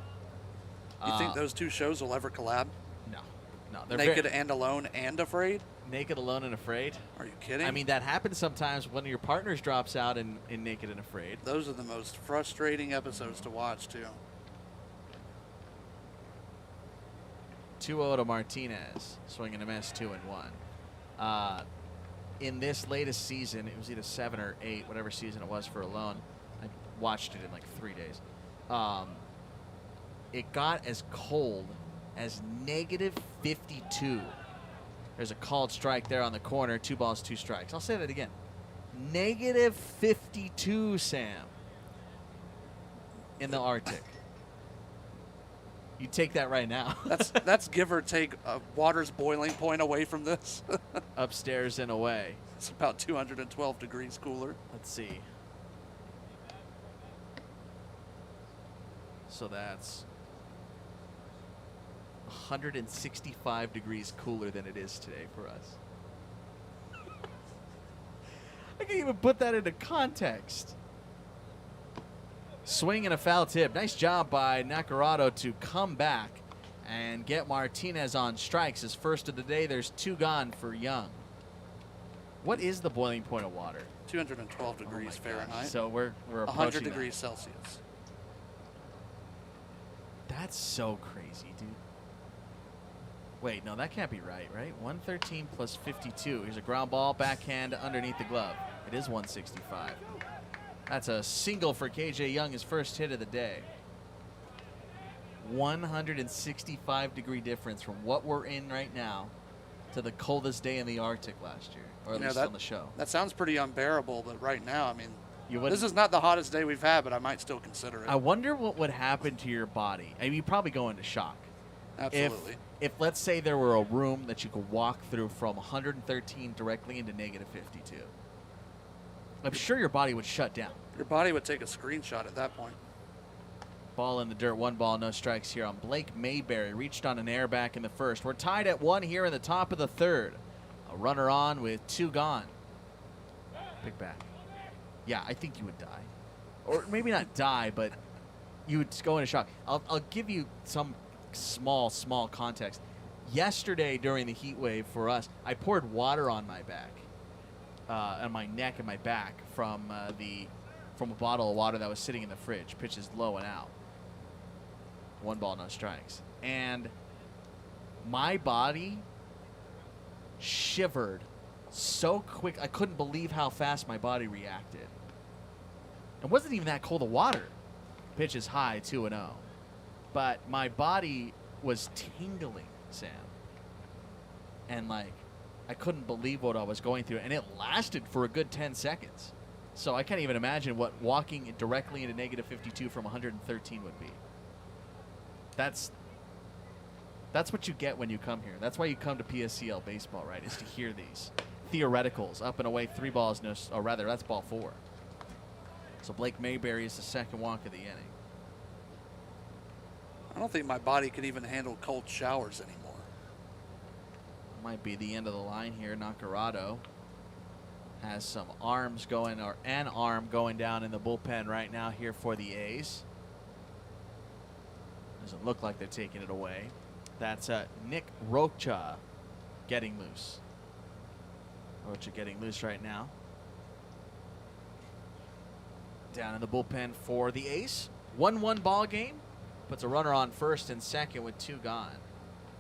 You think those 2 shows will ever collab? No. They're Naked and Alone and Afraid? Naked, Alone, and Afraid. Are you kidding? I mean, that happens sometimes when your partners drops out in Naked and Afraid. Those are the most frustrating episodes to watch, too. 2-0 to Martinez. Swing and a miss, 2-1. In this latest season, it was either 7 or 8, whatever season it was for Alone. I watched it in like 3 days. It got as cold as -52. There's a called strike there on the corner. 2 balls, 2 strikes. I'll say that again. -52, Sam, in the Arctic. You take that right now. That's give or take a water's boiling point away from this. Upstairs and away. It's about 212 degrees cooler. Let's see. So that's 165 degrees cooler than it is today for us. I can't even put that into context. Swing and a foul tip. Nice job by Nacarado to come back and get Martinez on strikes. His first of the day. There's 2 gone for Young. What is the boiling point of water? 212 degrees Fahrenheit. So we're approaching 100 degrees Celsius. That's so crazy, dude. Wait, no, that can't be right? 113 plus 52. Here's a ground ball, backhand underneath the glove. It is 165. That's a single for KJ Young, his first hit of the day. 165 degree difference from what we're in right now to the coldest day in the Arctic last year, or at least on the show. That sounds pretty unbearable, but right now, I mean, You this is not the hottest day we've had, but I might still consider it. I wonder what would happen to your body. I mean, you'd probably go into shock. Absolutely. If let's say there were a room that you could walk through from 113 directly into negative 52. I'm sure your body would shut down. Your body would take a screenshot at that point. Ball in the dirt, 1 ball, no strikes here on Blake Mayberry. Reached on an air back in the first. We're tied at 1 here in the top of the third. A runner on with 2 gone. Pick back. Yeah, I think you would die. Or maybe not die, but you would go into shock. I'll give you some small context. Yesterday during the heat wave for us, I poured water on my back, on my neck and my back from a bottle of water that was sitting in the fridge. Pitches low and out. 1 ball, no strikes. And my body shivered so quick. I couldn't believe how fast my body reacted. It wasn't even that cold of water. Pitch is high, 2-0. But my body was tingling, Sam. And, I couldn't believe what I was going through. And it lasted for a good 10 seconds. So I can't even imagine what walking directly into negative 52 from 113 would be. That's what you get when you come here. That's why you come to PSCL baseball, right? Is to hear these theoreticals. Up and away, 3 balls, or rather, that's ball 4. So Blake Mayberry is the second walk of the inning. I don't think my body could even handle cold showers anymore. Might be the end of the line here. Nacarado has some arms going, or an arm going down in the bullpen right now here for the A's. Doesn't look like they're taking it away. That's Nick Rocha getting loose. Rocha getting loose right now. Down in the bullpen for the A's. 1-1 ball game. Puts a runner on first and second with 2 gone.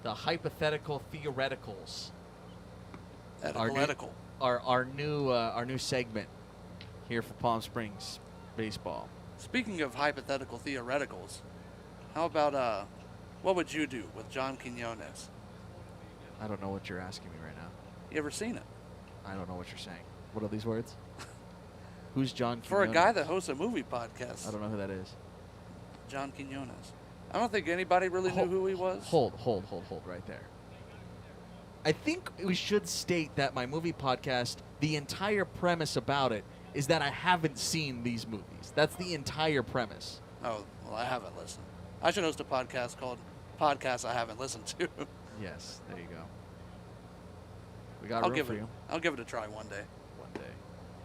The hypothetical theoreticals. Our new segment here for Palm Springs baseball. Speaking of hypothetical theoreticals, how about what would you do with John Quinones? I don't know what you're asking me right now. You ever seen it? I don't know what you're saying. What are these words? Who's John Quinones? For a guy that hosts a movie podcast. I don't know who that is. John Quinones. I don't think anybody really knew who he was. Hold right there. I think we should state that my movie podcast, the entire premise about it is that I haven't seen these movies. That's the entire premise. Oh, well, I haven't listened. I should host a podcast called Podcasts I Haven't Listened to. Yes, there you go. We got room for you. I'll give it a try one day. One day.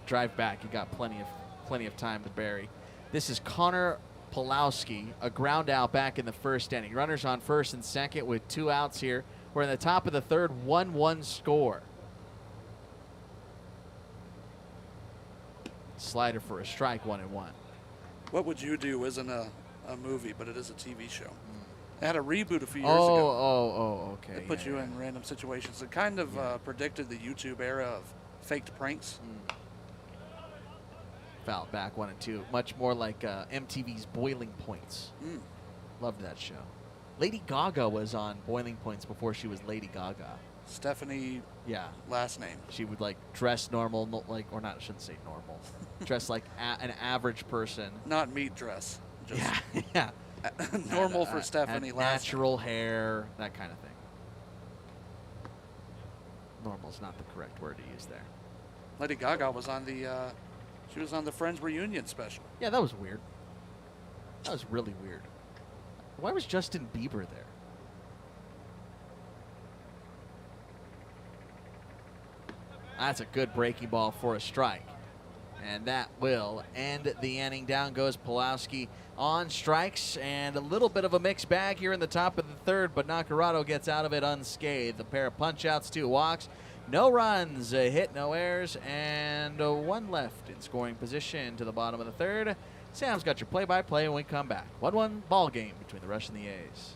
Drive back. You got plenty of time to bury. This is Connor Pawlowski, a ground out back in the first inning. Runners on first and second with 2 outs here. We're in the top of the third, 1-1 score. Slider for a strike, 1-1. What Would You Do isn't a movie, but it is a TV show. They had a reboot a few years ago. Oh, okay. It put you in random situations. It kind of predicted the YouTube era of faked pranks. Foul back 1-2. Much more like MTV's Boiling Points. Loved that show. Lady Gaga was on Boiling Points before she was Lady Gaga. Stephanie. Yeah. Last name. She would dress normal, or not. I shouldn't say normal. Dress like an average person. Not meat dress. Just yeah. Normal for Stephanie. Natural hair, that kind of thing. Normal is not the correct word to use there. Lady Gaga was on the. She was on the Friends reunion special. Yeah, that was weird. That was really weird. Why was Justin Bieber there? That's a good breaking ball for a strike. And that will end the inning. Down goes Pawlowski on strikes, and a little bit of a mixed bag here in the top of the third, but Nacarado gets out of it unscathed. A pair of punch-outs, 2 walks, no runs, a hit, no errors, and 1 left in scoring position to the bottom of the third. Sam's got your play-by-play when we come back. 1-1 ball game between the Rush and the A's.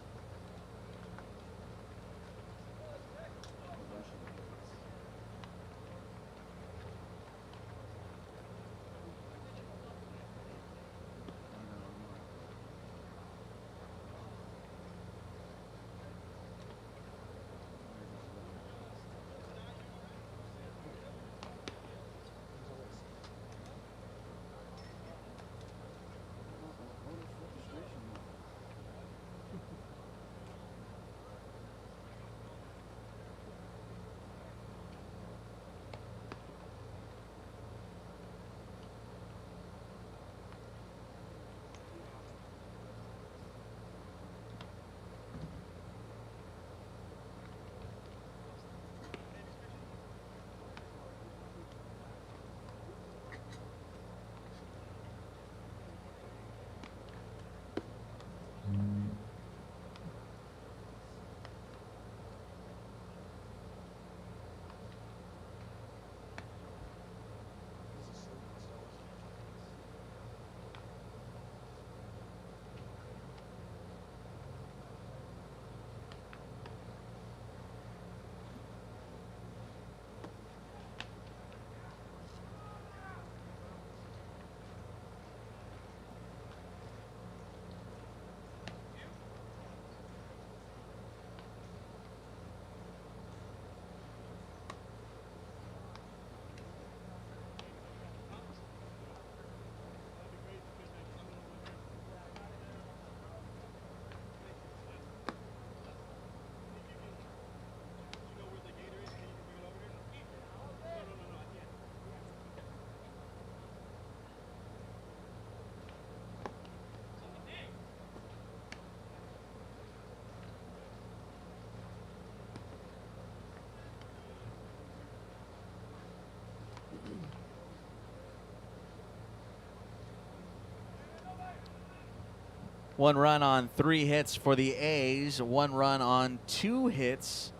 One run on 3 hits for the A's, 1 run on 2 hits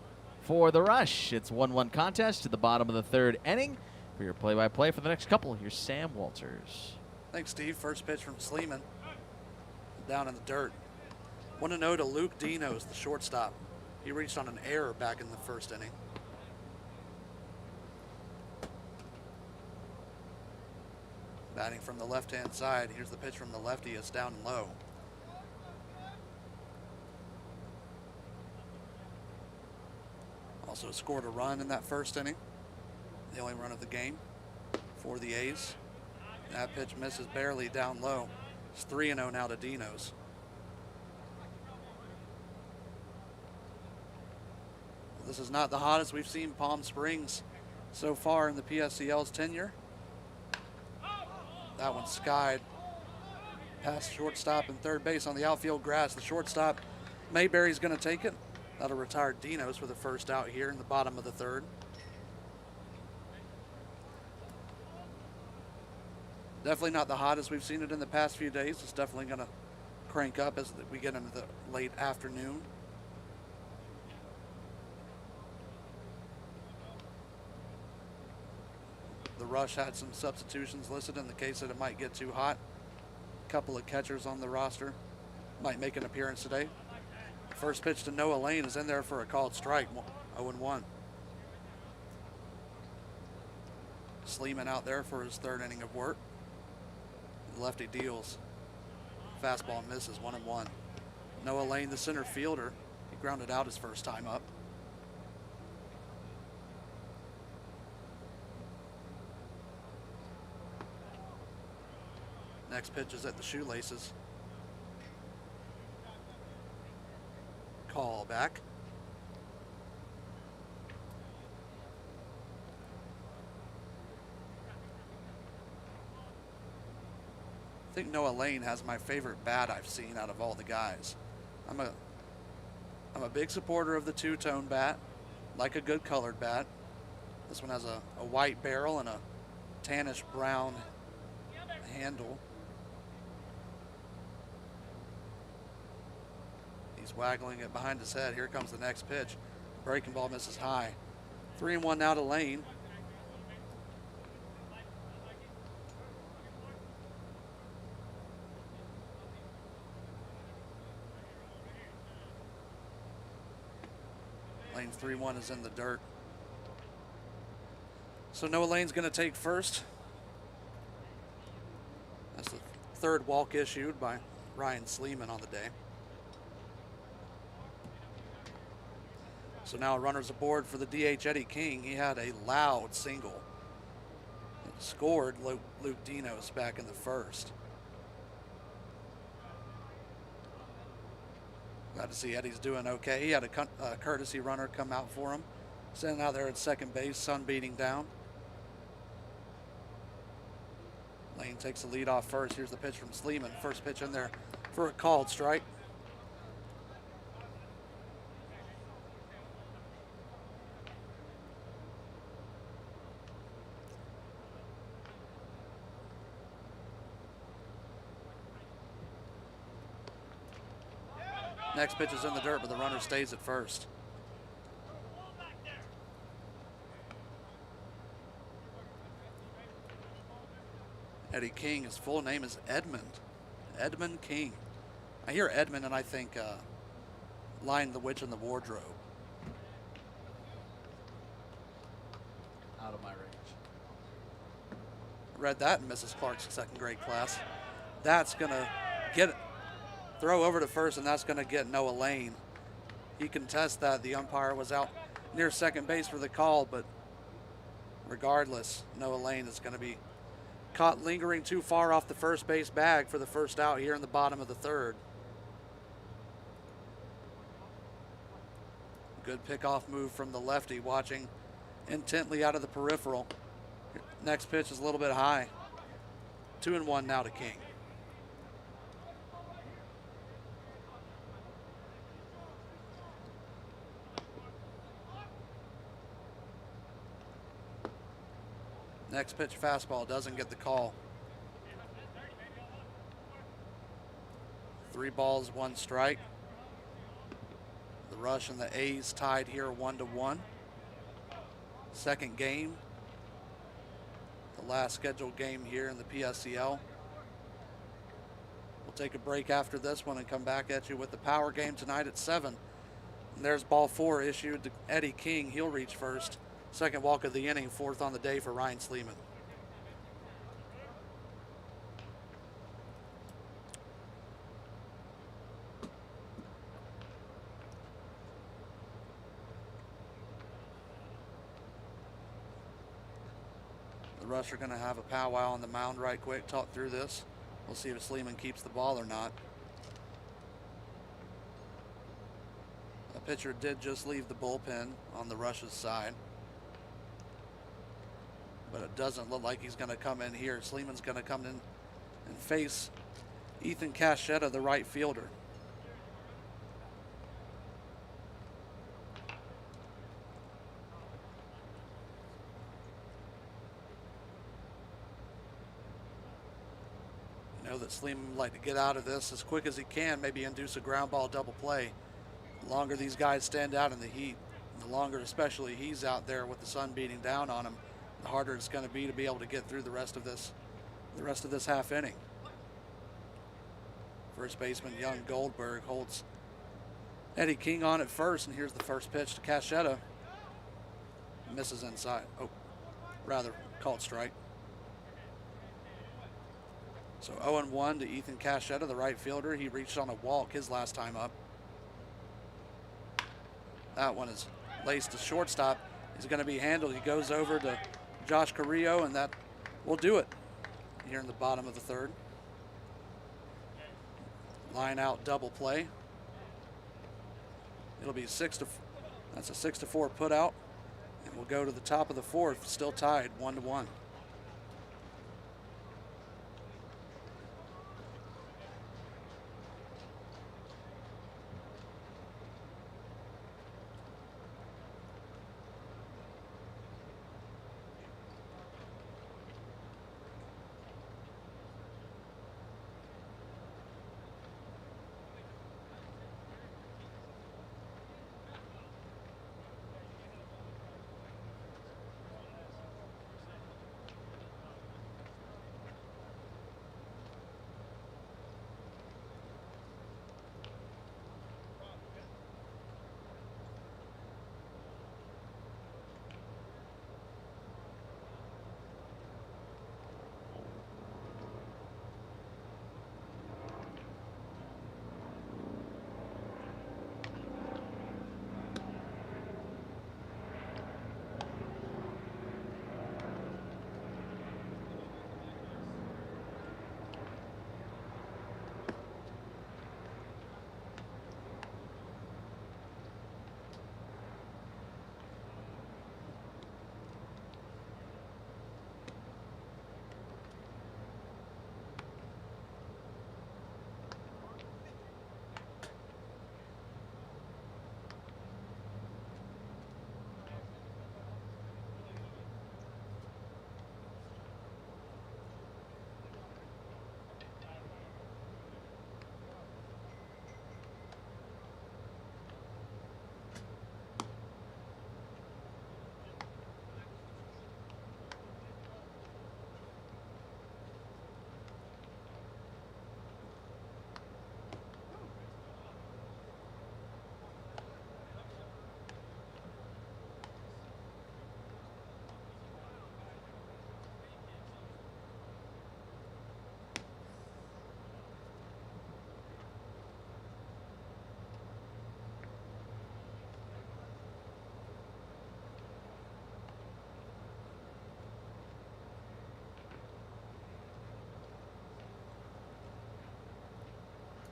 for the Rush. It's 1-1 contest to the bottom of the third inning. For your play-by-play for the next couple, here's Sam Walters. Thanks, Steve. First pitch from Sleeman. Down in the dirt. 1-0 to Luke Dinos, the shortstop. He reached on an error back in the first inning. Batting from the left-hand side. Here's the pitch from the lefty. It's down and low. Also scored a run in that first inning. The only run of the game for the A's. That pitch misses barely down low. It's 3-0 now to Dinos. This is not the hottest we've seen Palm Springs so far in the PSCL's tenure. That one skied past shortstop and third base on the outfield grass. The shortstop, Mayberry's going to take it. That'll retire Dinos for the first out here in the bottom of the third. Definitely not the hottest we've seen it in the past few days. It's definitely going to crank up as we get into the late afternoon. The Rush had some substitutions listed in the case that it might get too hot. A couple of catchers on the roster might make an appearance today. First pitch to Noah Lane is in there for a called strike, 0-1. Sleeman out there for his third inning of work. The lefty deals. Fastball misses, 1-1. Noah Lane, the center fielder, he grounded out his first time up. Next pitch is at the shoelaces. Call back. I think Noah Lane has my favorite bat I've seen out of all the guys. I'm a big supporter of the two-tone bat, like a good colored bat. This one has a white barrel and a tannish brown handle. He's waggling it behind his head. Here comes the next pitch. Breaking ball misses high. 3-1 now to Lane. Lane's 3-1 is in the dirt. So Noah Lane's going to take first. That's the third walk issued by Ryan Sleeman on the day. So now runners aboard for the DH Eddie King. He had a loud single. It scored Luke Dinos back in the first. Glad to see Eddie's doing okay. He had a courtesy runner come out for him. Sitting out there at second base, sun beating down. Lane takes the lead off first. Here's the pitch from Sleeman. First pitch in there for a called strike. Next pitch is in the dirt, but the runner stays at first. Eddie King, his full name is Edmund King. I hear Edmund and I think Lion the Witch in the Wardrobe. Out of my range. Read that in Mrs. Clark's second grade class. That's going to get it. Throw over to first, and that's going to get Noah Lane. He contests that. The umpire was out near second base for the call, but regardless, Noah Lane is going to be caught lingering too far off the first base bag for the first out here in the bottom of the third. Good pickoff move from the lefty, watching intently out of the peripheral. Next pitch is a little bit high. 2-1 now to King. Next pitch fastball doesn't get the call. 3 balls, 1 strike. The Rush and the A's tied here 1-1. Second game. The last scheduled game here in the PSCL. We'll take a break after this one and come back at you with the power game tonight at 7. And there's ball 4 issued to Eddie King. He'll reach first. Second walk of the inning, 4th on the day for Ryan Sleeman. The Rush are going to have a powwow on the mound right quick, talk through this. We'll see if Sleeman keeps the ball or not. The pitcher did just leave the bullpen on the Rush's side. But it doesn't look like he's going to come in here. Sleeman's going to come in and face Ethan Cachetta, the right fielder. You know that Sleeman would like to get out of this as quick as he can, maybe induce a ground ball double play. The longer these guys stand out in the heat, the longer especially he's out there with the sun beating down on him, the harder it's going to be able to get through the rest of this half inning. First baseman Young Goldberg holds Eddie King on at first, and here's the first pitch to Cachetta. Misses inside. Oh, rather called strike. So 0-1 to Ethan Cachetta, the right fielder. He reached on a walk his last time up. That one is laced to shortstop. He's going to be handled. He goes over to Josh Carrillo, and that will do it here in the bottom of the third. Line out double play. It'll be that's a 6-4 put out, and we'll go to the top of the fourth, still tied 1-1.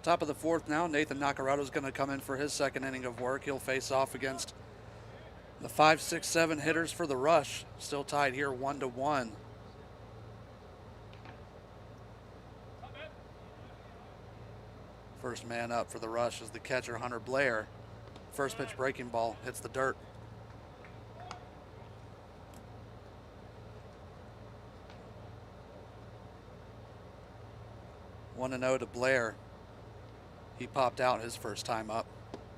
Top of the fourth now. Nathan Nacarado is going to come in for his second inning of work. He'll face off against the 5, 6, 7 hitters for the Rush. Still tied here 1-1. First man up for the Rush is the catcher, Hunter Blair. First pitch breaking ball hits the dirt. One and 0 to Blair. He popped out his first time up.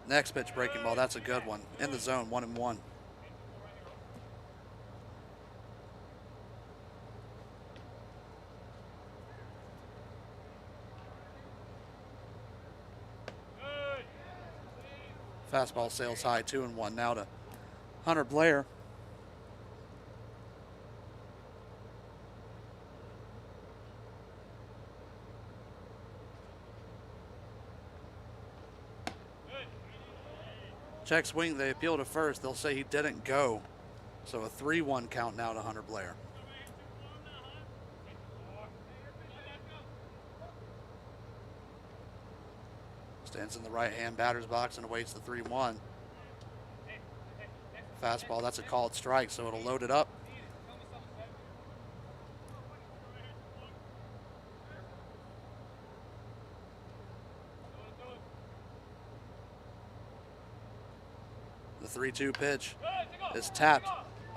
Next pitch breaking ball, that's a good one. In the zone, 1-1. Fastball sails high, 2-1 now to Hunter Blair. Check swing, they appeal to first. They'll say he didn't go. So a 3-1 count now to Hunter Blair. Stands in the right-hand batter's box and awaits the 3-1. Fastball, that's a called strike, so it'll load it up. The 3-2 pitch is tapped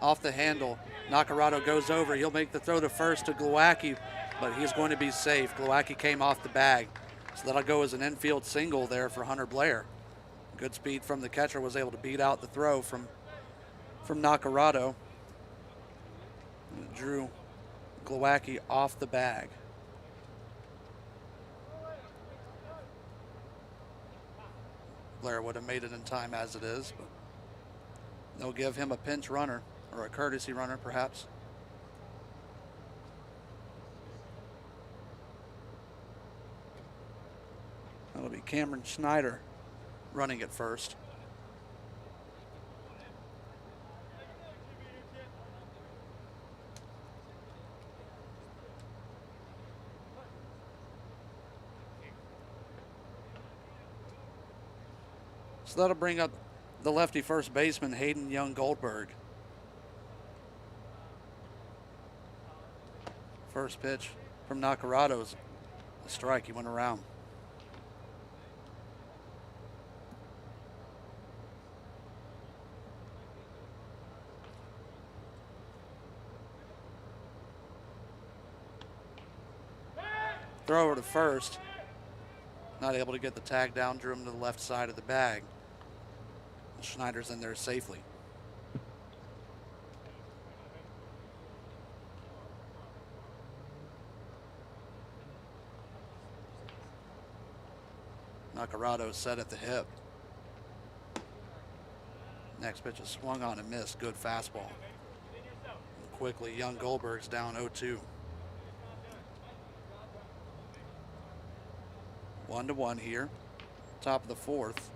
off the handle. Nacarado goes over. He'll make the throw to first to Glowacki, but he's going to be safe. Glowacki came off the bag. So that'll go as an infield single there for Hunter Blair. Good speed from the catcher, was able to beat out the throw from Nacarado. Drew Glowacki off the bag. Blair would have made it in time as it is, but they'll give him a pinch runner, or a courtesy runner perhaps. That'll be Cameron Schneider running at first. So that'll bring up the lefty first baseman, Hayden Young Goldberg. First pitch from Nacarado is a strike. He went around. Throw over to first. Not able to get the tag down, drew him to the left side of the bag. Schneider's in there safely. Nacarado set at the hip. Next pitch is swung on and missed. Good fastball. And quickly, Young Goldberg's down 0-2. 1-1 here. Top of the fourth.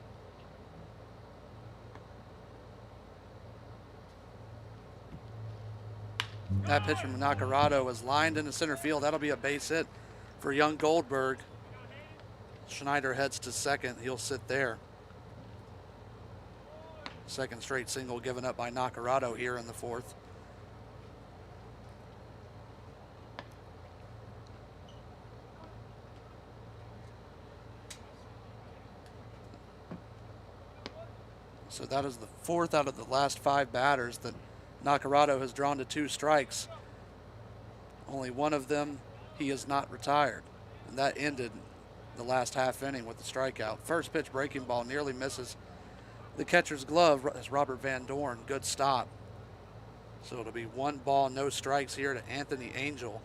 That pitch from Nacarado was lined into center field. That'll be a base hit for Young Goldberg. Schneider heads to second. He'll sit there. Second straight single given up by Nacarado here in the fourth. So that is the fourth out of the last 5 batters that Nacarado has drawn to 2 strikes. Only one of them he has not retired. And that ended the last half inning with the strikeout. First pitch breaking ball nearly misses the catcher's glove as Robert Van Dorn. Good stop. So it'll be 1 ball, no strikes here to Anthony Angel.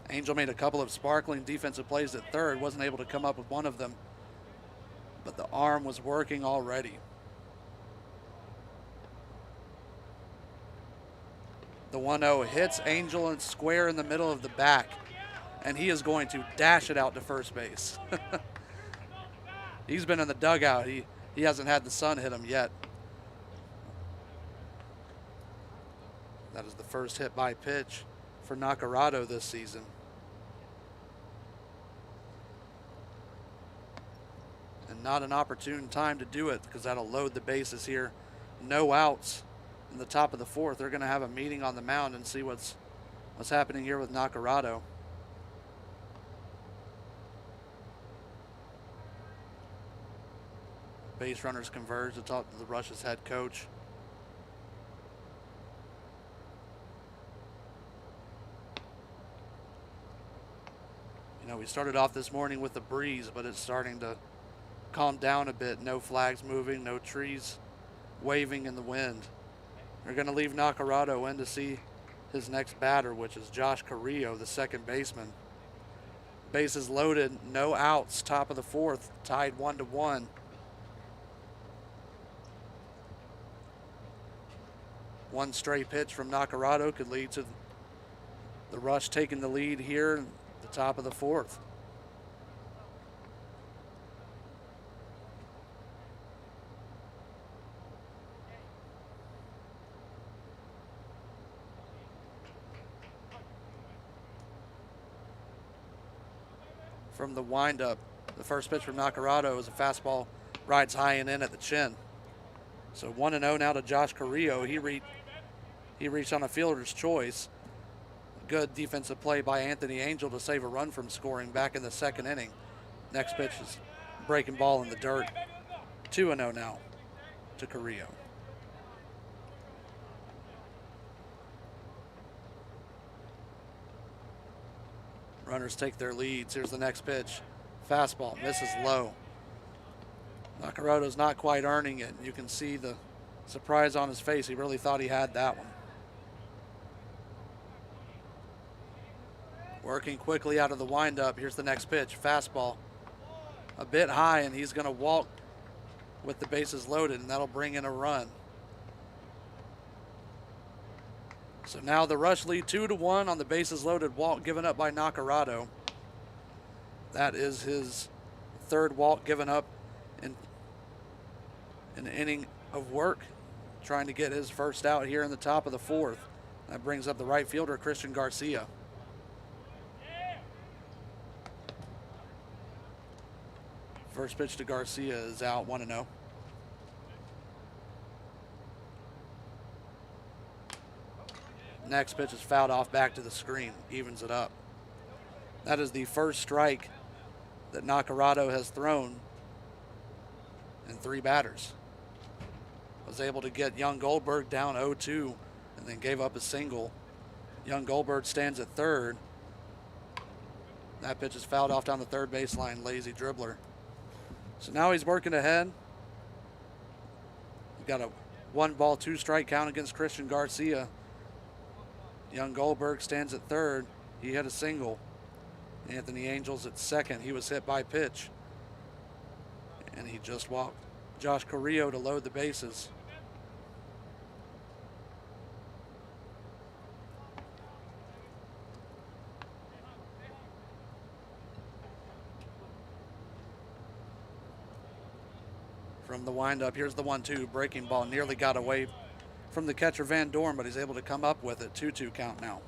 Angel made a couple of sparkling defensive plays at third. Wasn't able to come up with one of them, but the arm was working already. The 1-0 hits Angel and square in the middle of the back, and he is going to dash it out to first base. He's been in the dugout. He hasn't had the sun hit him yet. That is the first hit by pitch for Nacarado this season. not an opportune time to do it because that'll load the bases here. No outs in the top of the fourth. They're going to have a meeting on the mound and see what's happening here with Nacarado. Base runners converge to talk to the Rush's head coach. You know, we started off this morning with the breeze, but it's starting to calm down a bit. No flags moving, no trees waving in the wind. They're going to leave Nacarado in to see his next batter, which is Josh Carrillo, the second baseman. Bases loaded, no outs, top of the fourth, tied 1-1. One stray pitch from Nacarado could lead to the Rush taking the lead here at the top of the fourth. From the windup, the first pitch from Nacarado is a fastball, rides high and in at the chin. So 1-0 now to Josh Carrillo. He reached on a fielder's choice. Good defensive play by Anthony Angel to save a run from scoring back in the second inning. Next pitch is breaking ball in the dirt. 2-0 now to Carrillo. Runners take their leads. Here's the next pitch. Fastball, misses low. Nacarado's not quite earning it. You can see the surprise on his face. He really thought he had that one. Working quickly out of the windup. Here's the next pitch. Fastball. A bit high, and he's going to walk with the bases loaded, and that'll bring in a run. So now the Rush lead 2-1 on the bases loaded walk given up by Nacarado. That is his third walk given up in an inning of work, trying to get his first out here in the top of the fourth. That brings up the right fielder, Christian Garcia. First pitch to Garcia is out, 1-0. Next pitch is fouled off back to the screen, evens it up. That is the first strike that Nacarado has thrown in 3 batters. Was able to get Young Goldberg down 0-2 and then gave up a single. Young Goldberg stands at third. That pitch is fouled off down the third baseline, lazy dribbler. So now he's working ahead. We've got a 1-ball, 2-strike count against Christian Garcia. Young Goldberg stands at third. He hit a single. Anthony Angels at second. He was hit by pitch. And he just walked Josh Carrillo to load the bases. From the windup, here's the 1-2. Breaking ball nearly got away from the catcher Van Dorn, but he's able to come up with it. 2-2 count now.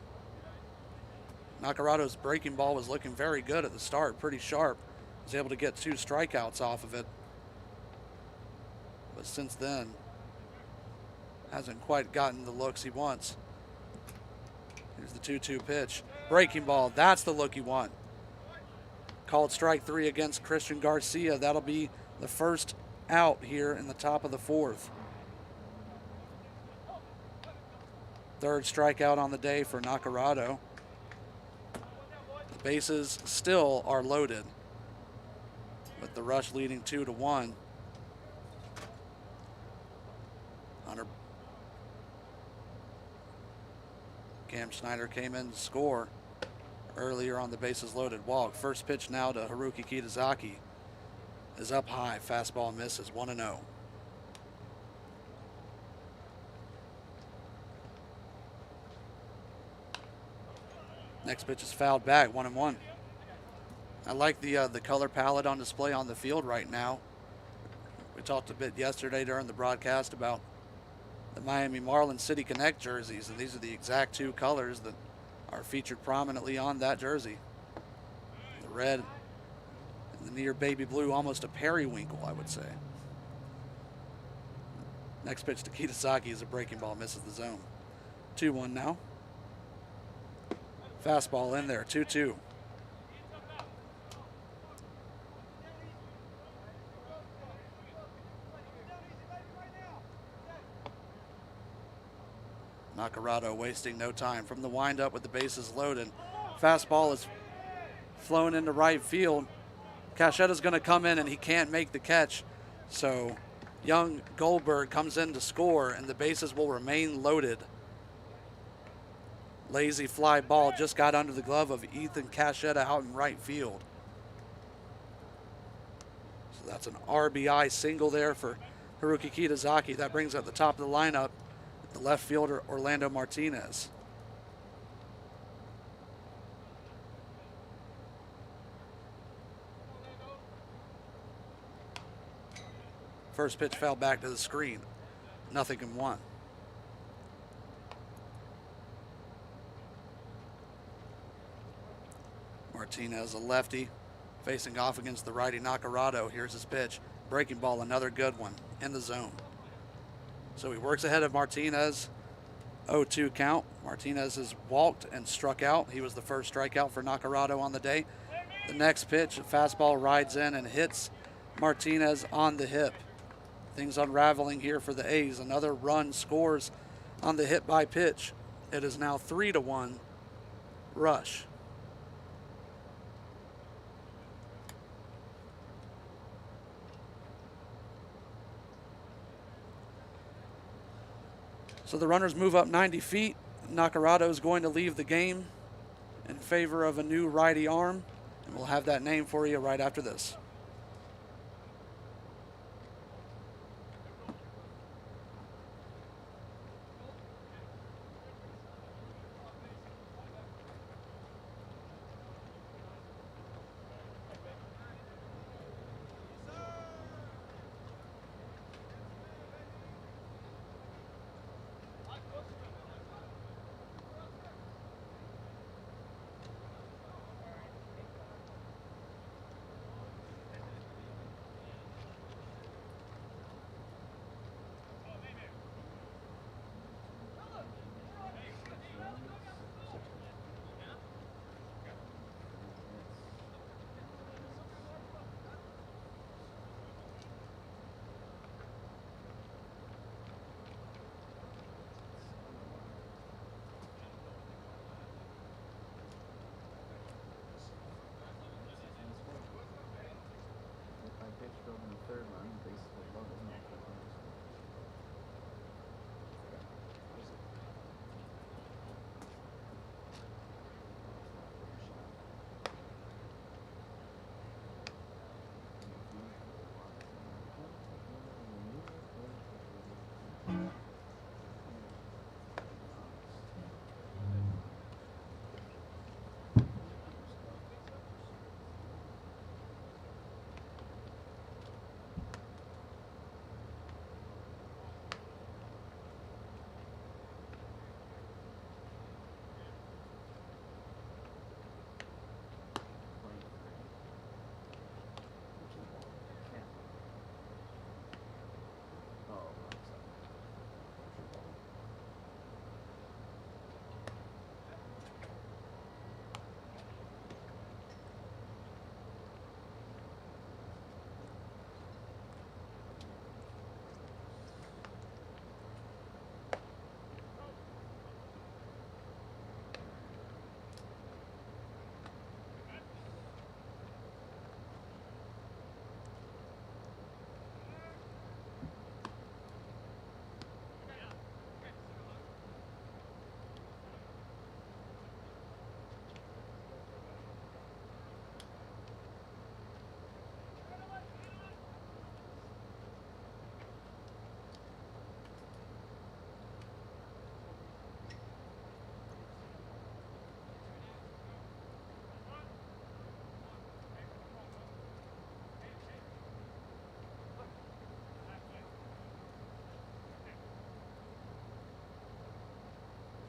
Nacarado's breaking ball was looking very good at the start, pretty sharp. Was able to get 2 strikeouts off of it. But since then, hasn't quite gotten the looks he wants. Here's the 2-2 pitch. Breaking ball, that's the look he wants. Called strike 3 against Christian Garcia. That'll be the first out here in the top of the fourth. Third strikeout on the day for Nacarado. The bases still are loaded, with the Rush leading 2-1. Cam Schneider came in to score earlier on the bases loaded walk. First pitch now to Haruki Kitazaki is up high. Fastball misses, 1-0. Next pitch is fouled back, 1-1. I like the color palette on display on the field right now. We talked a bit yesterday during the broadcast about the Miami Marlins City Connect jerseys, and these are the exact 2 colors that are featured prominently on that jersey. The red and The near baby blue, almost a periwinkle, I would say. Next pitch to Kitasaki is a breaking ball, misses the zone. 2-1 now. Fastball in there, 2-2. Nakarado wasting no time from the windup with the bases loaded. Fastball is flown into right field. Cachetta's going to come in and he can't make the catch. So young Goldberg comes in to score and the bases will remain loaded. Lazy fly ball just got under the glove of Ethan Cachetta out in right field. So that's an RBI single there for Haruki Kitazaki. That brings up the top of the lineup the left fielder Orlando Martinez. First pitch fell back to the screen. 0-1. Martinez, a lefty, facing off against the righty Nakarado. Here's his pitch. Breaking ball, another good one in the zone. So he works ahead of Martinez. 0-2 count. Martinez has walked and struck out. He was the first strikeout for Nakarado on the day. The next pitch, a fastball rides in and hits Martinez on the hip. Things unraveling here for the A's. Another run scores on the hit by pitch. It is now 3-1 Rush. So the runners move up 90 feet. Nakarado is going to leave the game in favor of a new righty arm. And we'll have that name for you right after this.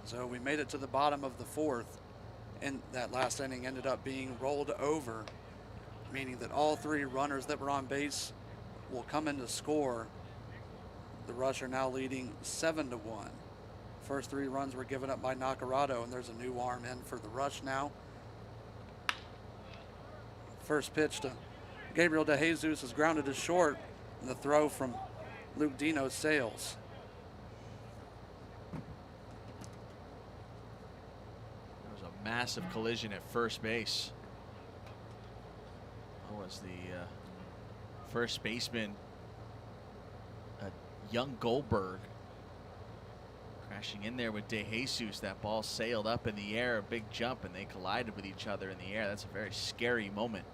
So we made it to the bottom of the fourth, and that last inning ended up being rolled over meaning that all three runners that were on base will come in to score. The Rush are now leading 7-1. First three runs were given up by Nacarado, and there's a new arm in for the Rush now. First pitch to Gabriel DeJesus is grounded to short, and the throw from Luke Dino sails. There was a massive collision at first base. That was the first baseman, young Goldberg, crashing in there with DeJesus. That ball sailed up in the air, a big jump, and they collided with each other in the air. That's a very scary moment.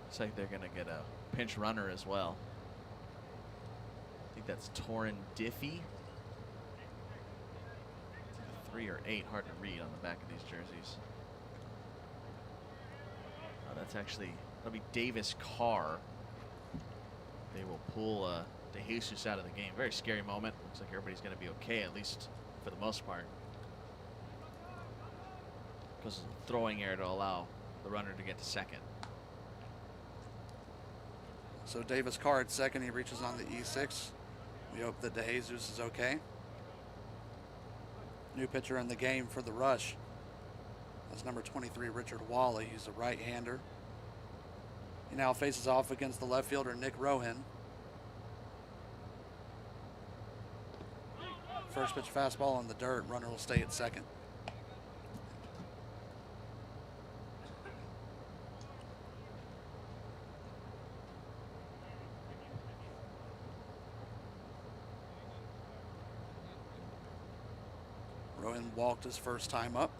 Looks like they're going to get a pinch runner as well. I think that's Torrin Diffie. 3 or 8, hard to read on the back of these jerseys. That's actually, that'll be Davis Carr. They will pull DeJesus out of the game. Very scary moment. Looks like everybody's going to be okay, at least for the most part. Because of the throwing error to allow the runner to get to second. So Davis Carr at second, he reaches on the E6. We hope that DeJesus is okay. New pitcher in the game for the Rush. That's number 23, Richard Wally. He's a right-hander. He now faces off against the left fielder, Nick Rowan. First pitch fastball in the dirt. Runner will stay at second. Rowan walked his first time up.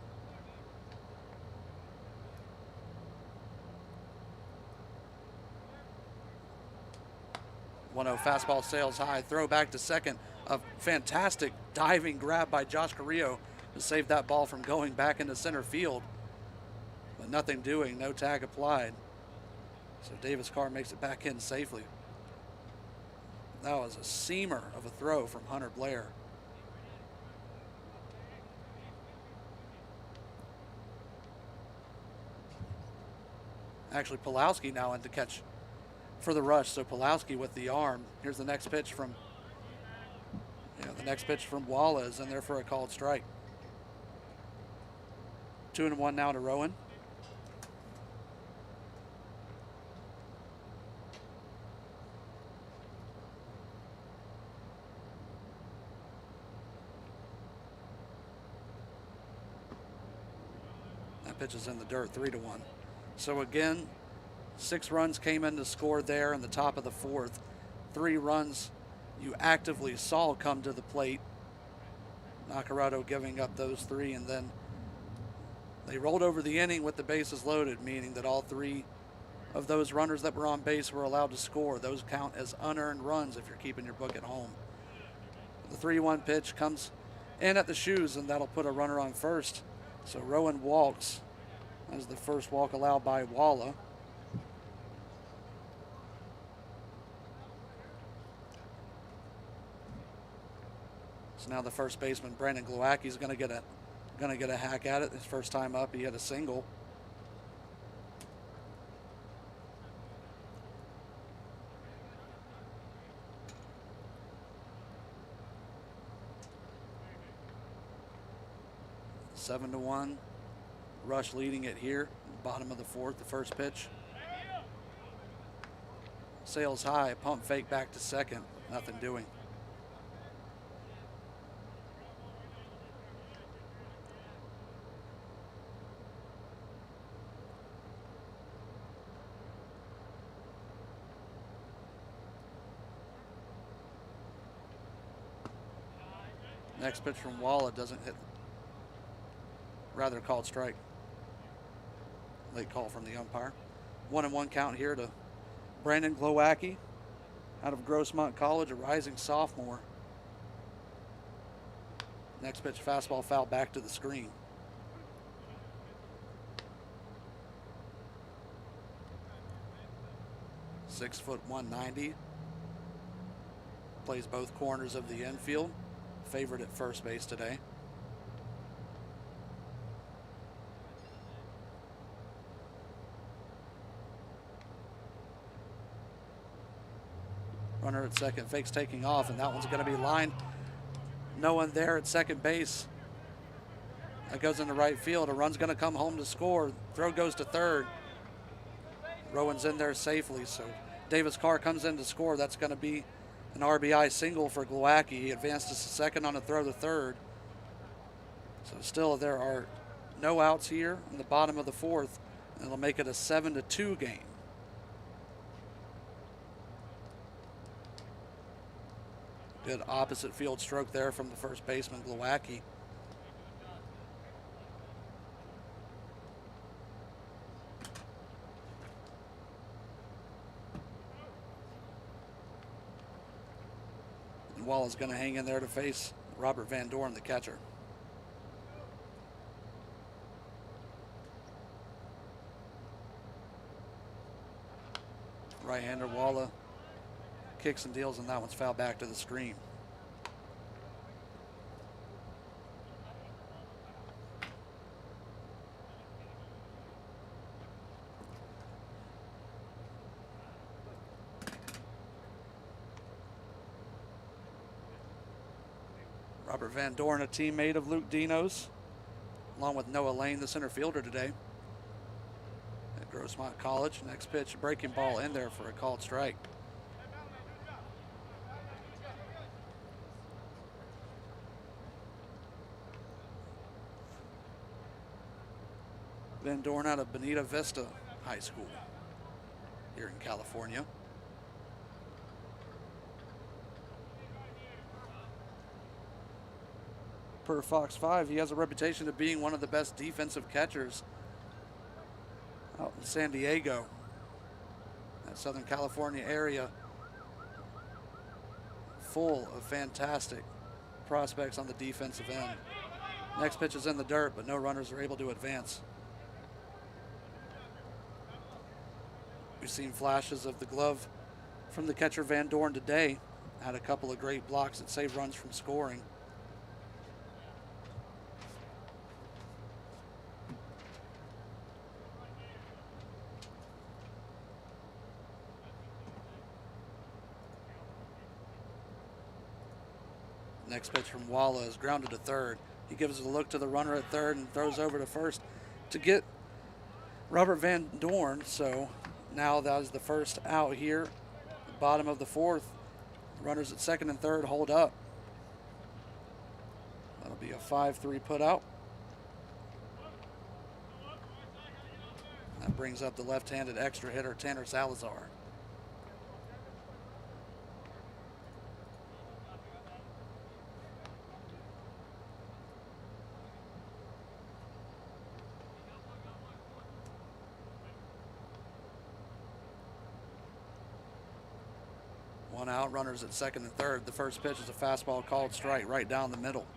One-0 fastball sails high. Throw back to second. A fantastic diving grab by Josh Carrillo to save that ball from going back into center field. But nothing doing. No tag applied. So Davis Carr makes it back in safely. That was a seamer of a throw from Hunter Blair. Actually, Pawlowski now in to catch for the Rush. So Pawlowski with the arm. Here's the next pitch from, the next pitch from Walla is in there for a called strike. 2-1 now to Rowan. That pitch is in the dirt, 3-1. So again, 6 runs came in to score there in the top of the fourth. 3 runs you actively saw come to the plate. Nacarado giving up those 3, and then they rolled over the inning with the bases loaded, meaning that all 3 of those runners that were on base were allowed to score. Those count as unearned runs if you're keeping your book at home. The 3-1 pitch comes in at the shoes, and that'll put a runner on first. So Rowan walks. That is the first walk allowed by Walla. So now the first baseman, Brandon Glowacki, is going to get a hack at it. His first time up, he had a single. Seven to 1. Rush leading it here, bottom of the fourth, the first pitch. Sails high, pump fake back to second, nothing doing. Next pitch from Walla doesn't hit. Rather called strike. Late call from the umpire. 1-1 count here to Brandon Glowacki out of Grossmont College, a rising sophomore. Next pitch fastball foul back to the screen. 6 foot 190. Plays both corners of the infield. Favorite at first base today. Runner at second fakes taking off, and that one's going to be lined. No one there at second base. That goes into right field. A run's going to come home to score. Throw goes to third. Rowan's in there safely, so Davis Carr comes in to score. That's going to be an RBI single for Glowacki. He advanced to second on a throw to third. So still there are no outs here in the bottom of the fourth, and it'll make it a 7-2 game. Good opposite field stroke there from the first baseman, Glowacki. And Walla's going to hang in there to face Robert Van Doren, the catcher. Right-hander Walla kicks and deals, and that one's fouled back to the screen. Robert Van Doren, a teammate of Luke Dino's, along with Noah Lane, the center fielder today at Grossmont College. Next pitch, breaking ball in there for a called strike. Van Doren out of Bonita Vista High School here in California. Per Fox 5, he has a reputation of being one of the best defensive catchers out in San Diego, that Southern California area, full of fantastic prospects on the defensive end. Next pitch is in the dirt, but no runners are able to advance. We've seen flashes of the glove from the catcher Van Doren today. Had a couple of great blocks that saved runs from scoring. Next pitch from Walla is grounded to third. He gives a look to the runner at third and throws over to first to get Robert Van Doren. So now that is the first out here. The bottom of the fourth. The runners at second and third hold up. That'll be a 5-3 put out. That brings up the left-handed extra hitter, Tanner Salazar. One out, runners at second and third. The first pitch is a fastball called strike right down the middle.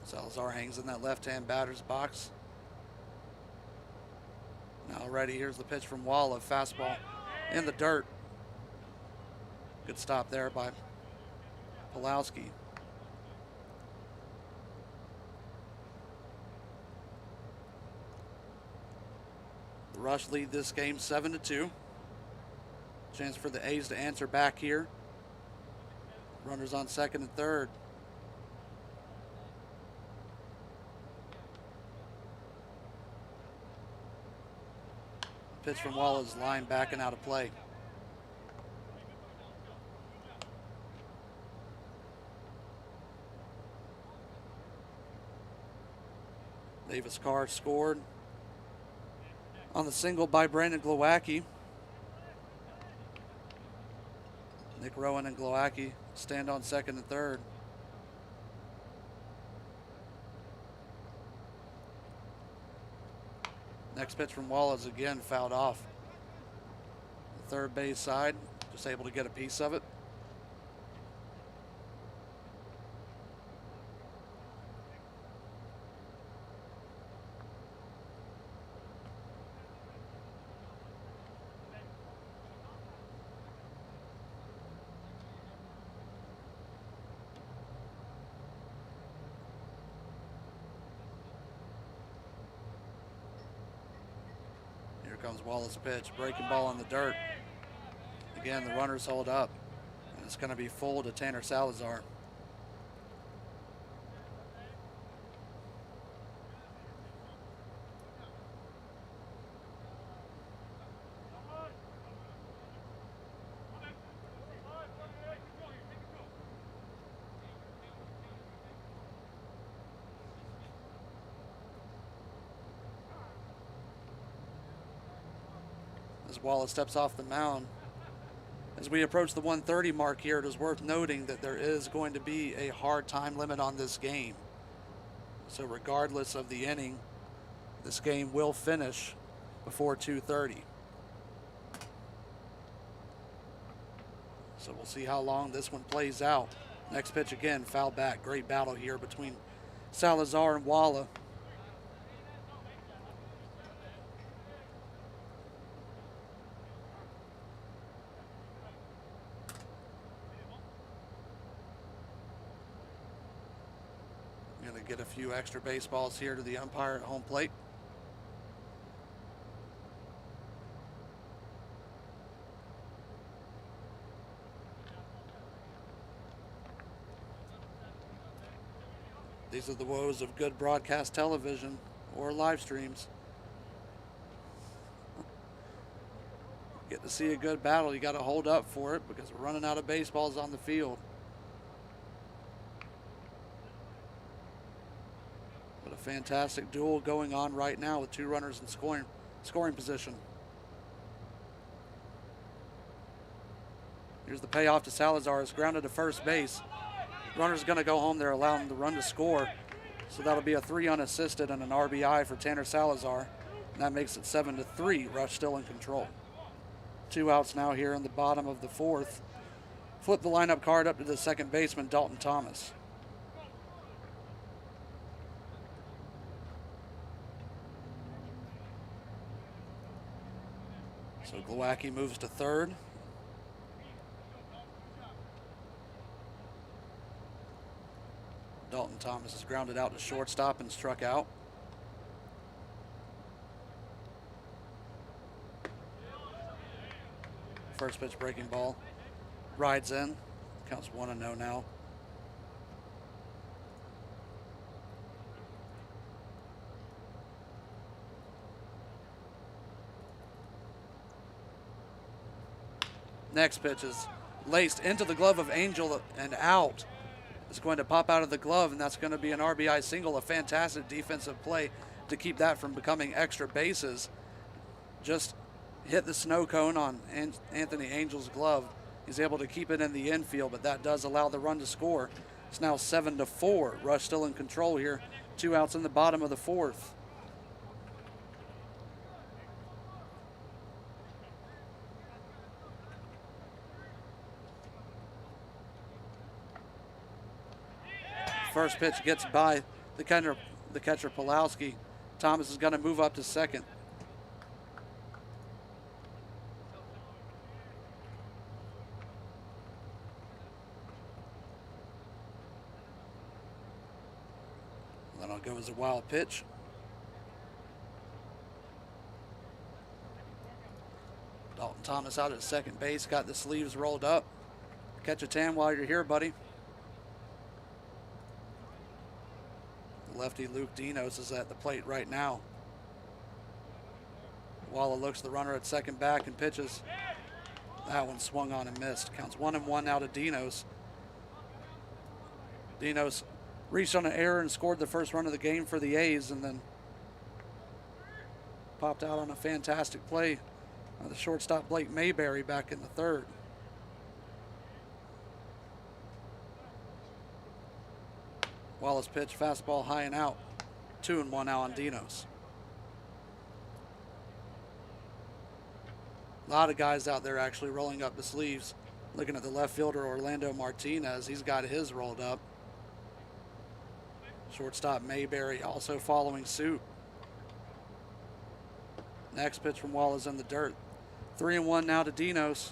Salazar hangs in that left-hand batter's box. Now ready, here's the pitch from Walla, fastball in the dirt. Good stop there by Pawlowski. The Rush lead this game 7-2. Chance for the A's to answer back here. Runners on second and third. Pitch from Walla's line back and out of play. Davis Carr scored on the single by Brandon Glowacki. Nick Rowan and Glowacki stand on second and third. Next pitch from Wallace again fouled off. The third base side, just able to get a piece of it. Comes Wallace pitch, breaking ball on the dirt. Again, the runners hold up, and it's going to be full to Tanner Salazar. As Wallace steps off the mound. As we approach the 130 mark here, it is worth noting that there is going to be a hard time limit on this game. So regardless of the inning, this game will finish before 2:30. So we'll see how long this one plays out. Next pitch again, foul back. Great battle here between Salazar and Walla. Get a few extra baseballs here to the umpire at home plate. These are the woes of good broadcast television or live streams. Get to see a good battle, you got to hold up for it because we're running out of baseballs on the field. Fantastic duel going on right now with two runners in scoring position. Here's the payoff to Salazar. It's grounded to first base. Runner's going to go home. They're allowing the run to score. So that'll be a 3 unassisted and an RBI for Tanner Salazar. And that makes it 7-3. Rush still in control. 2 outs now here in the bottom of the 4th. Flip the lineup card up to the second baseman, Dalton Thomas. So Glowacki moves to third. Dalton Thomas is grounded out to shortstop and struck out. First pitch breaking ball. Rides in. Counts 1-0 now. Next pitch is laced into the glove of Angel and out. It's going to pop out of the glove, and that's going to be an RBI single. A fantastic defensive play to keep that from becoming extra bases. Just hit the snow cone on Anthony Angel's glove. He's able to keep it in the infield, but that does allow the run to score. It's now 7-4. Rush still in control here. 2 outs in the bottom of the 4th. First pitch gets by the catcher Pawlowski. Thomas is going to move up to second. Then I'll go as a wild pitch. Dalton Thomas out at second base, got the sleeves rolled up. Catch a tan while you're here, buddy. Lefty Luke Dinos is at the plate right now. Walla looks the runner at second back and pitches. That one swung on and missed. Counts 1-1 now to Dinos. Dinos reached on an error and scored the first run of the game for the A's, and then popped out on a fantastic play by the shortstop Blake Mayberry back in the 3rd. Wallace pitch, fastball high and out. 2-1 now on Dinos. lot of guys out there actually rolling up the sleeves. Looking at the left fielder, Orlando Martinez, he's got his rolled up. Shortstop Mayberry also following suit. Next pitch from Wall is in the dirt. 3-1 now to Dinos.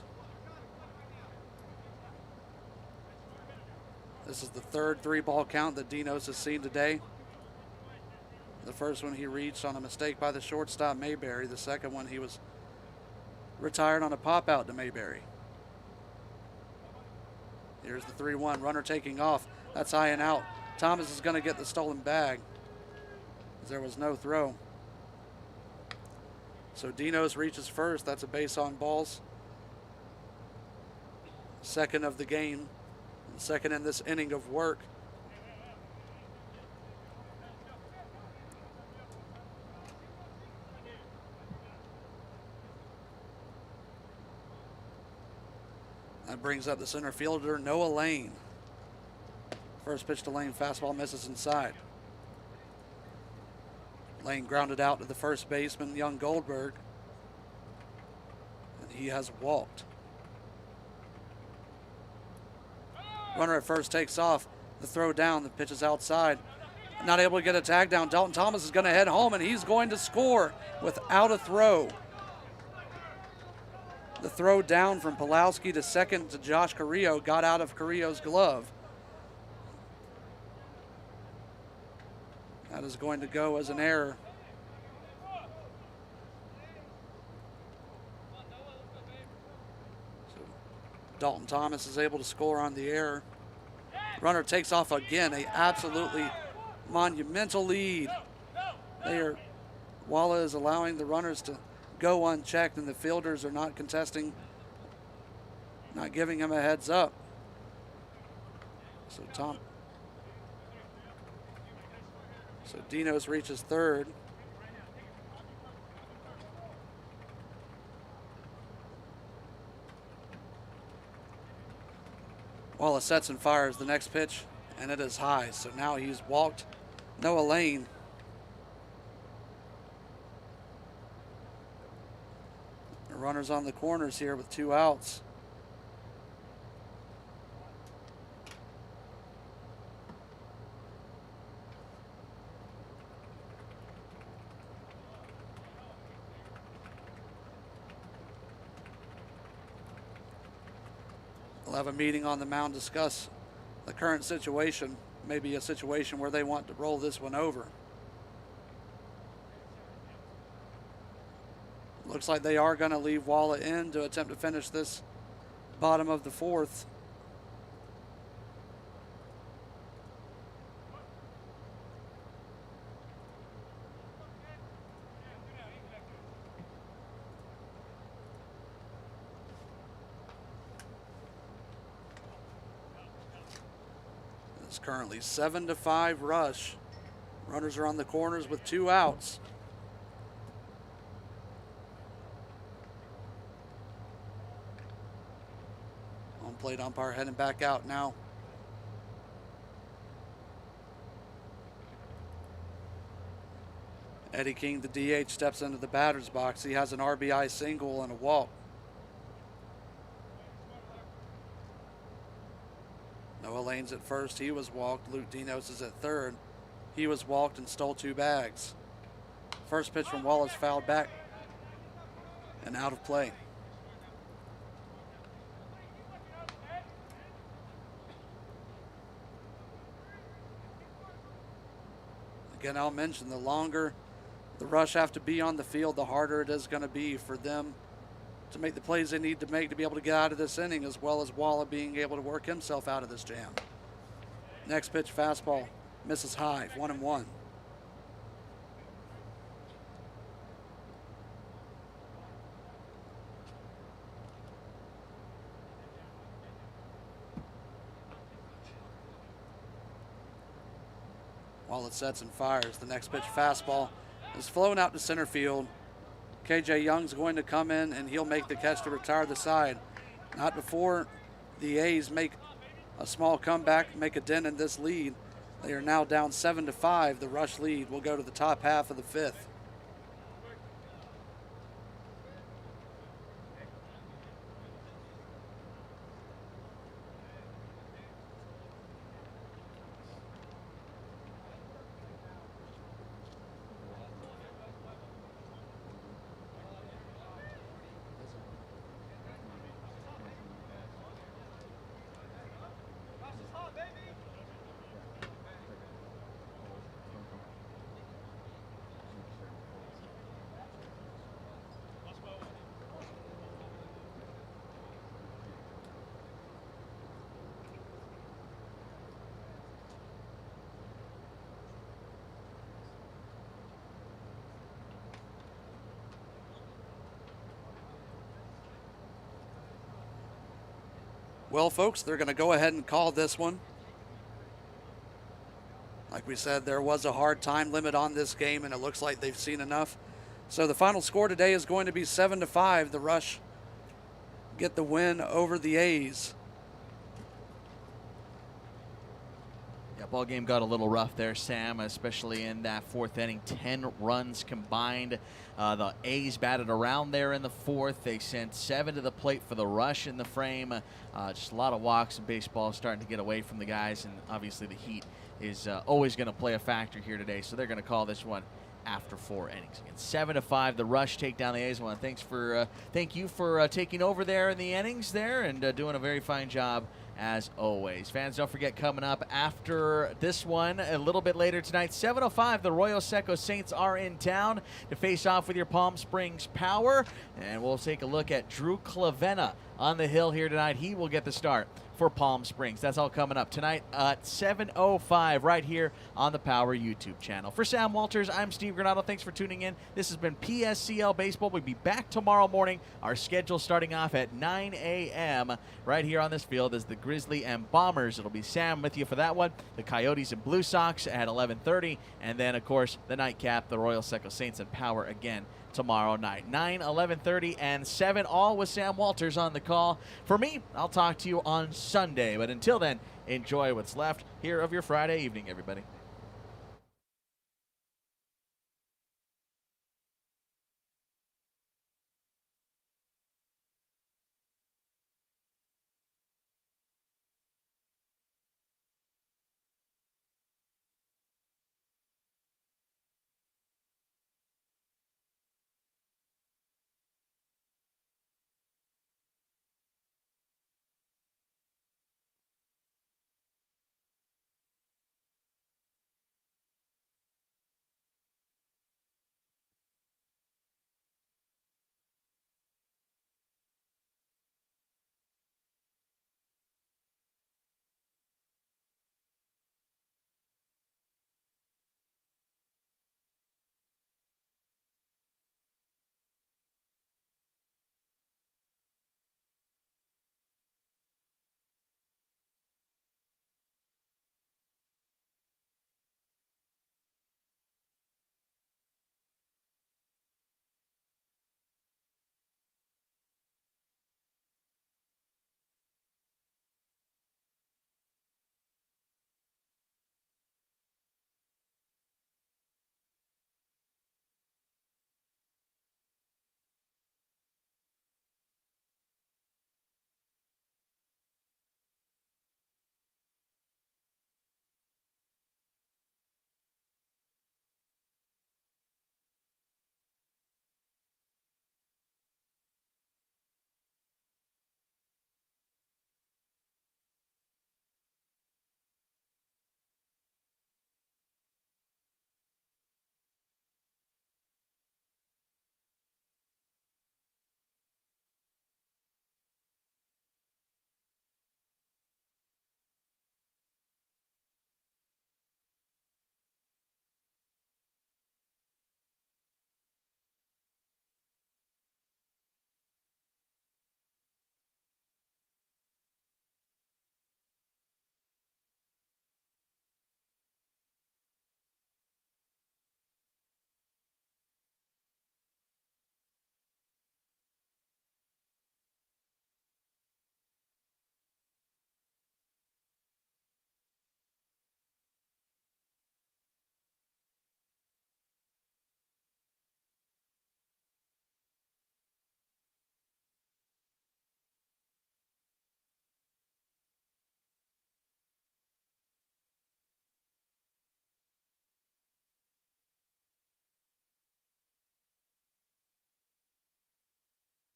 This is the third 3-ball count that Dinos has seen today. The first one he reached on a mistake by the shortstop Mayberry. The second one he was retired on a pop out to Mayberry. Here's the 3-1. Runner taking off. That's high and out. Thomas is going to get the stolen bag. There was no throw. So Dinos reaches first. That's a base on balls. Second of the game. Second in this inning of work. That brings up the center fielder, Noah Lane. First pitch to Lane, fastball misses inside. Lane grounded out to the first baseman, Young Goldberg. And he has walked. Runner at first takes off. The throw down, the pitch is outside. Not able to get a tag down. Dalton Thomas is going to head home, and he's going to score without a throw. The throw down from Pawlowski to second to Josh Carrillo got out of Carrillo's glove. That is going to go as an error. So Dalton Thomas is able to score on the error. Runner takes off again, a absolutely monumental lead. Walla is allowing the runners to go unchecked, and the fielders are not contesting, not giving him a heads up. So Dinos reaches third. Wallace sets and fires the next pitch, and it is high. So now he's walked Noah Lane. The runners on the corners here with 2 outs. We'll have a meeting on the mound, discuss the current situation, maybe a situation where they want to roll this one over. Looks like they are going to leave Walla in to attempt to finish this bottom of the 4th. It's currently 7-5 rush. Runners are on the corners with 2 outs. Home plate umpire heading back out now. Eddie King, the DH, steps into the batter's box. He has an RBI single and a walk. Noah Lane's at first. He was walked. Luke Dinos is at third. He was walked and stole 2 bags. First pitch from Wallace fouled back and out of play. Again, I'll mention the longer the rush have to be on the field, the harder it is going to be for them to make the plays they need to make to be able to get out of this inning, as well as Walla being able to work himself out of this jam. Next pitch, fastball, misses high, 1-1. Wallace sets and fires. The next pitch, fastball, is flown out to center field. KJ Young's going to come in, and he'll make the catch to retire the side. Not before the A's make a small comeback, make a dent in this lead. They are now down 7-5. The rush lead will go to the top half of the 5th. Well, folks, they're going to go ahead and call this one. Like we said, there was a hard time limit on this game, and it looks like they've seen enough. So the final score today is going to be 7-5. The Rush get the win over the A's. Yeah, ball game got a little rough there, Sam, especially in that fourth inning. 10 runs combined. The A's batted around there in the fourth. They sent 7 to the plate for the Rush in the frame. Just a lot of walks, and baseball starting to get away from the guys, and obviously the heat is always going to play a factor here today, so they're going to call this one after 4 innings. Again, 7-5, the Rush take down the A's. Well, thank you for taking over there in the innings there and doing a very fine job as always. Fans, don't forget, coming up after this one a little bit later tonight, 7:05, the Royal Seco Saints are in town to face off with your Palm Springs Power, and we'll take a look at Drew Clavena on the hill here tonight. He will get the start for Palm Springs. That's all coming up tonight at 7:05 right here on the Power YouTube channel. For Sam Walters, I'm Steve Granado. Thanks for tuning in. This has been PSCL Baseball. We'll be back tomorrow morning. Our schedule starting off at 9 a.m. right here on this field as the Grizzly and Bombers. It'll be Sam with you for that one. The Coyotes and Blue Sox at 11:30. And then, of course, the nightcap, the Royal Seco Saints and Power again tomorrow night. 9, 11:30, and 7, all with Sam Walters on the call. For me, I'll talk to you on Sunday. But until then, enjoy what's left here of your Friday evening, everybody.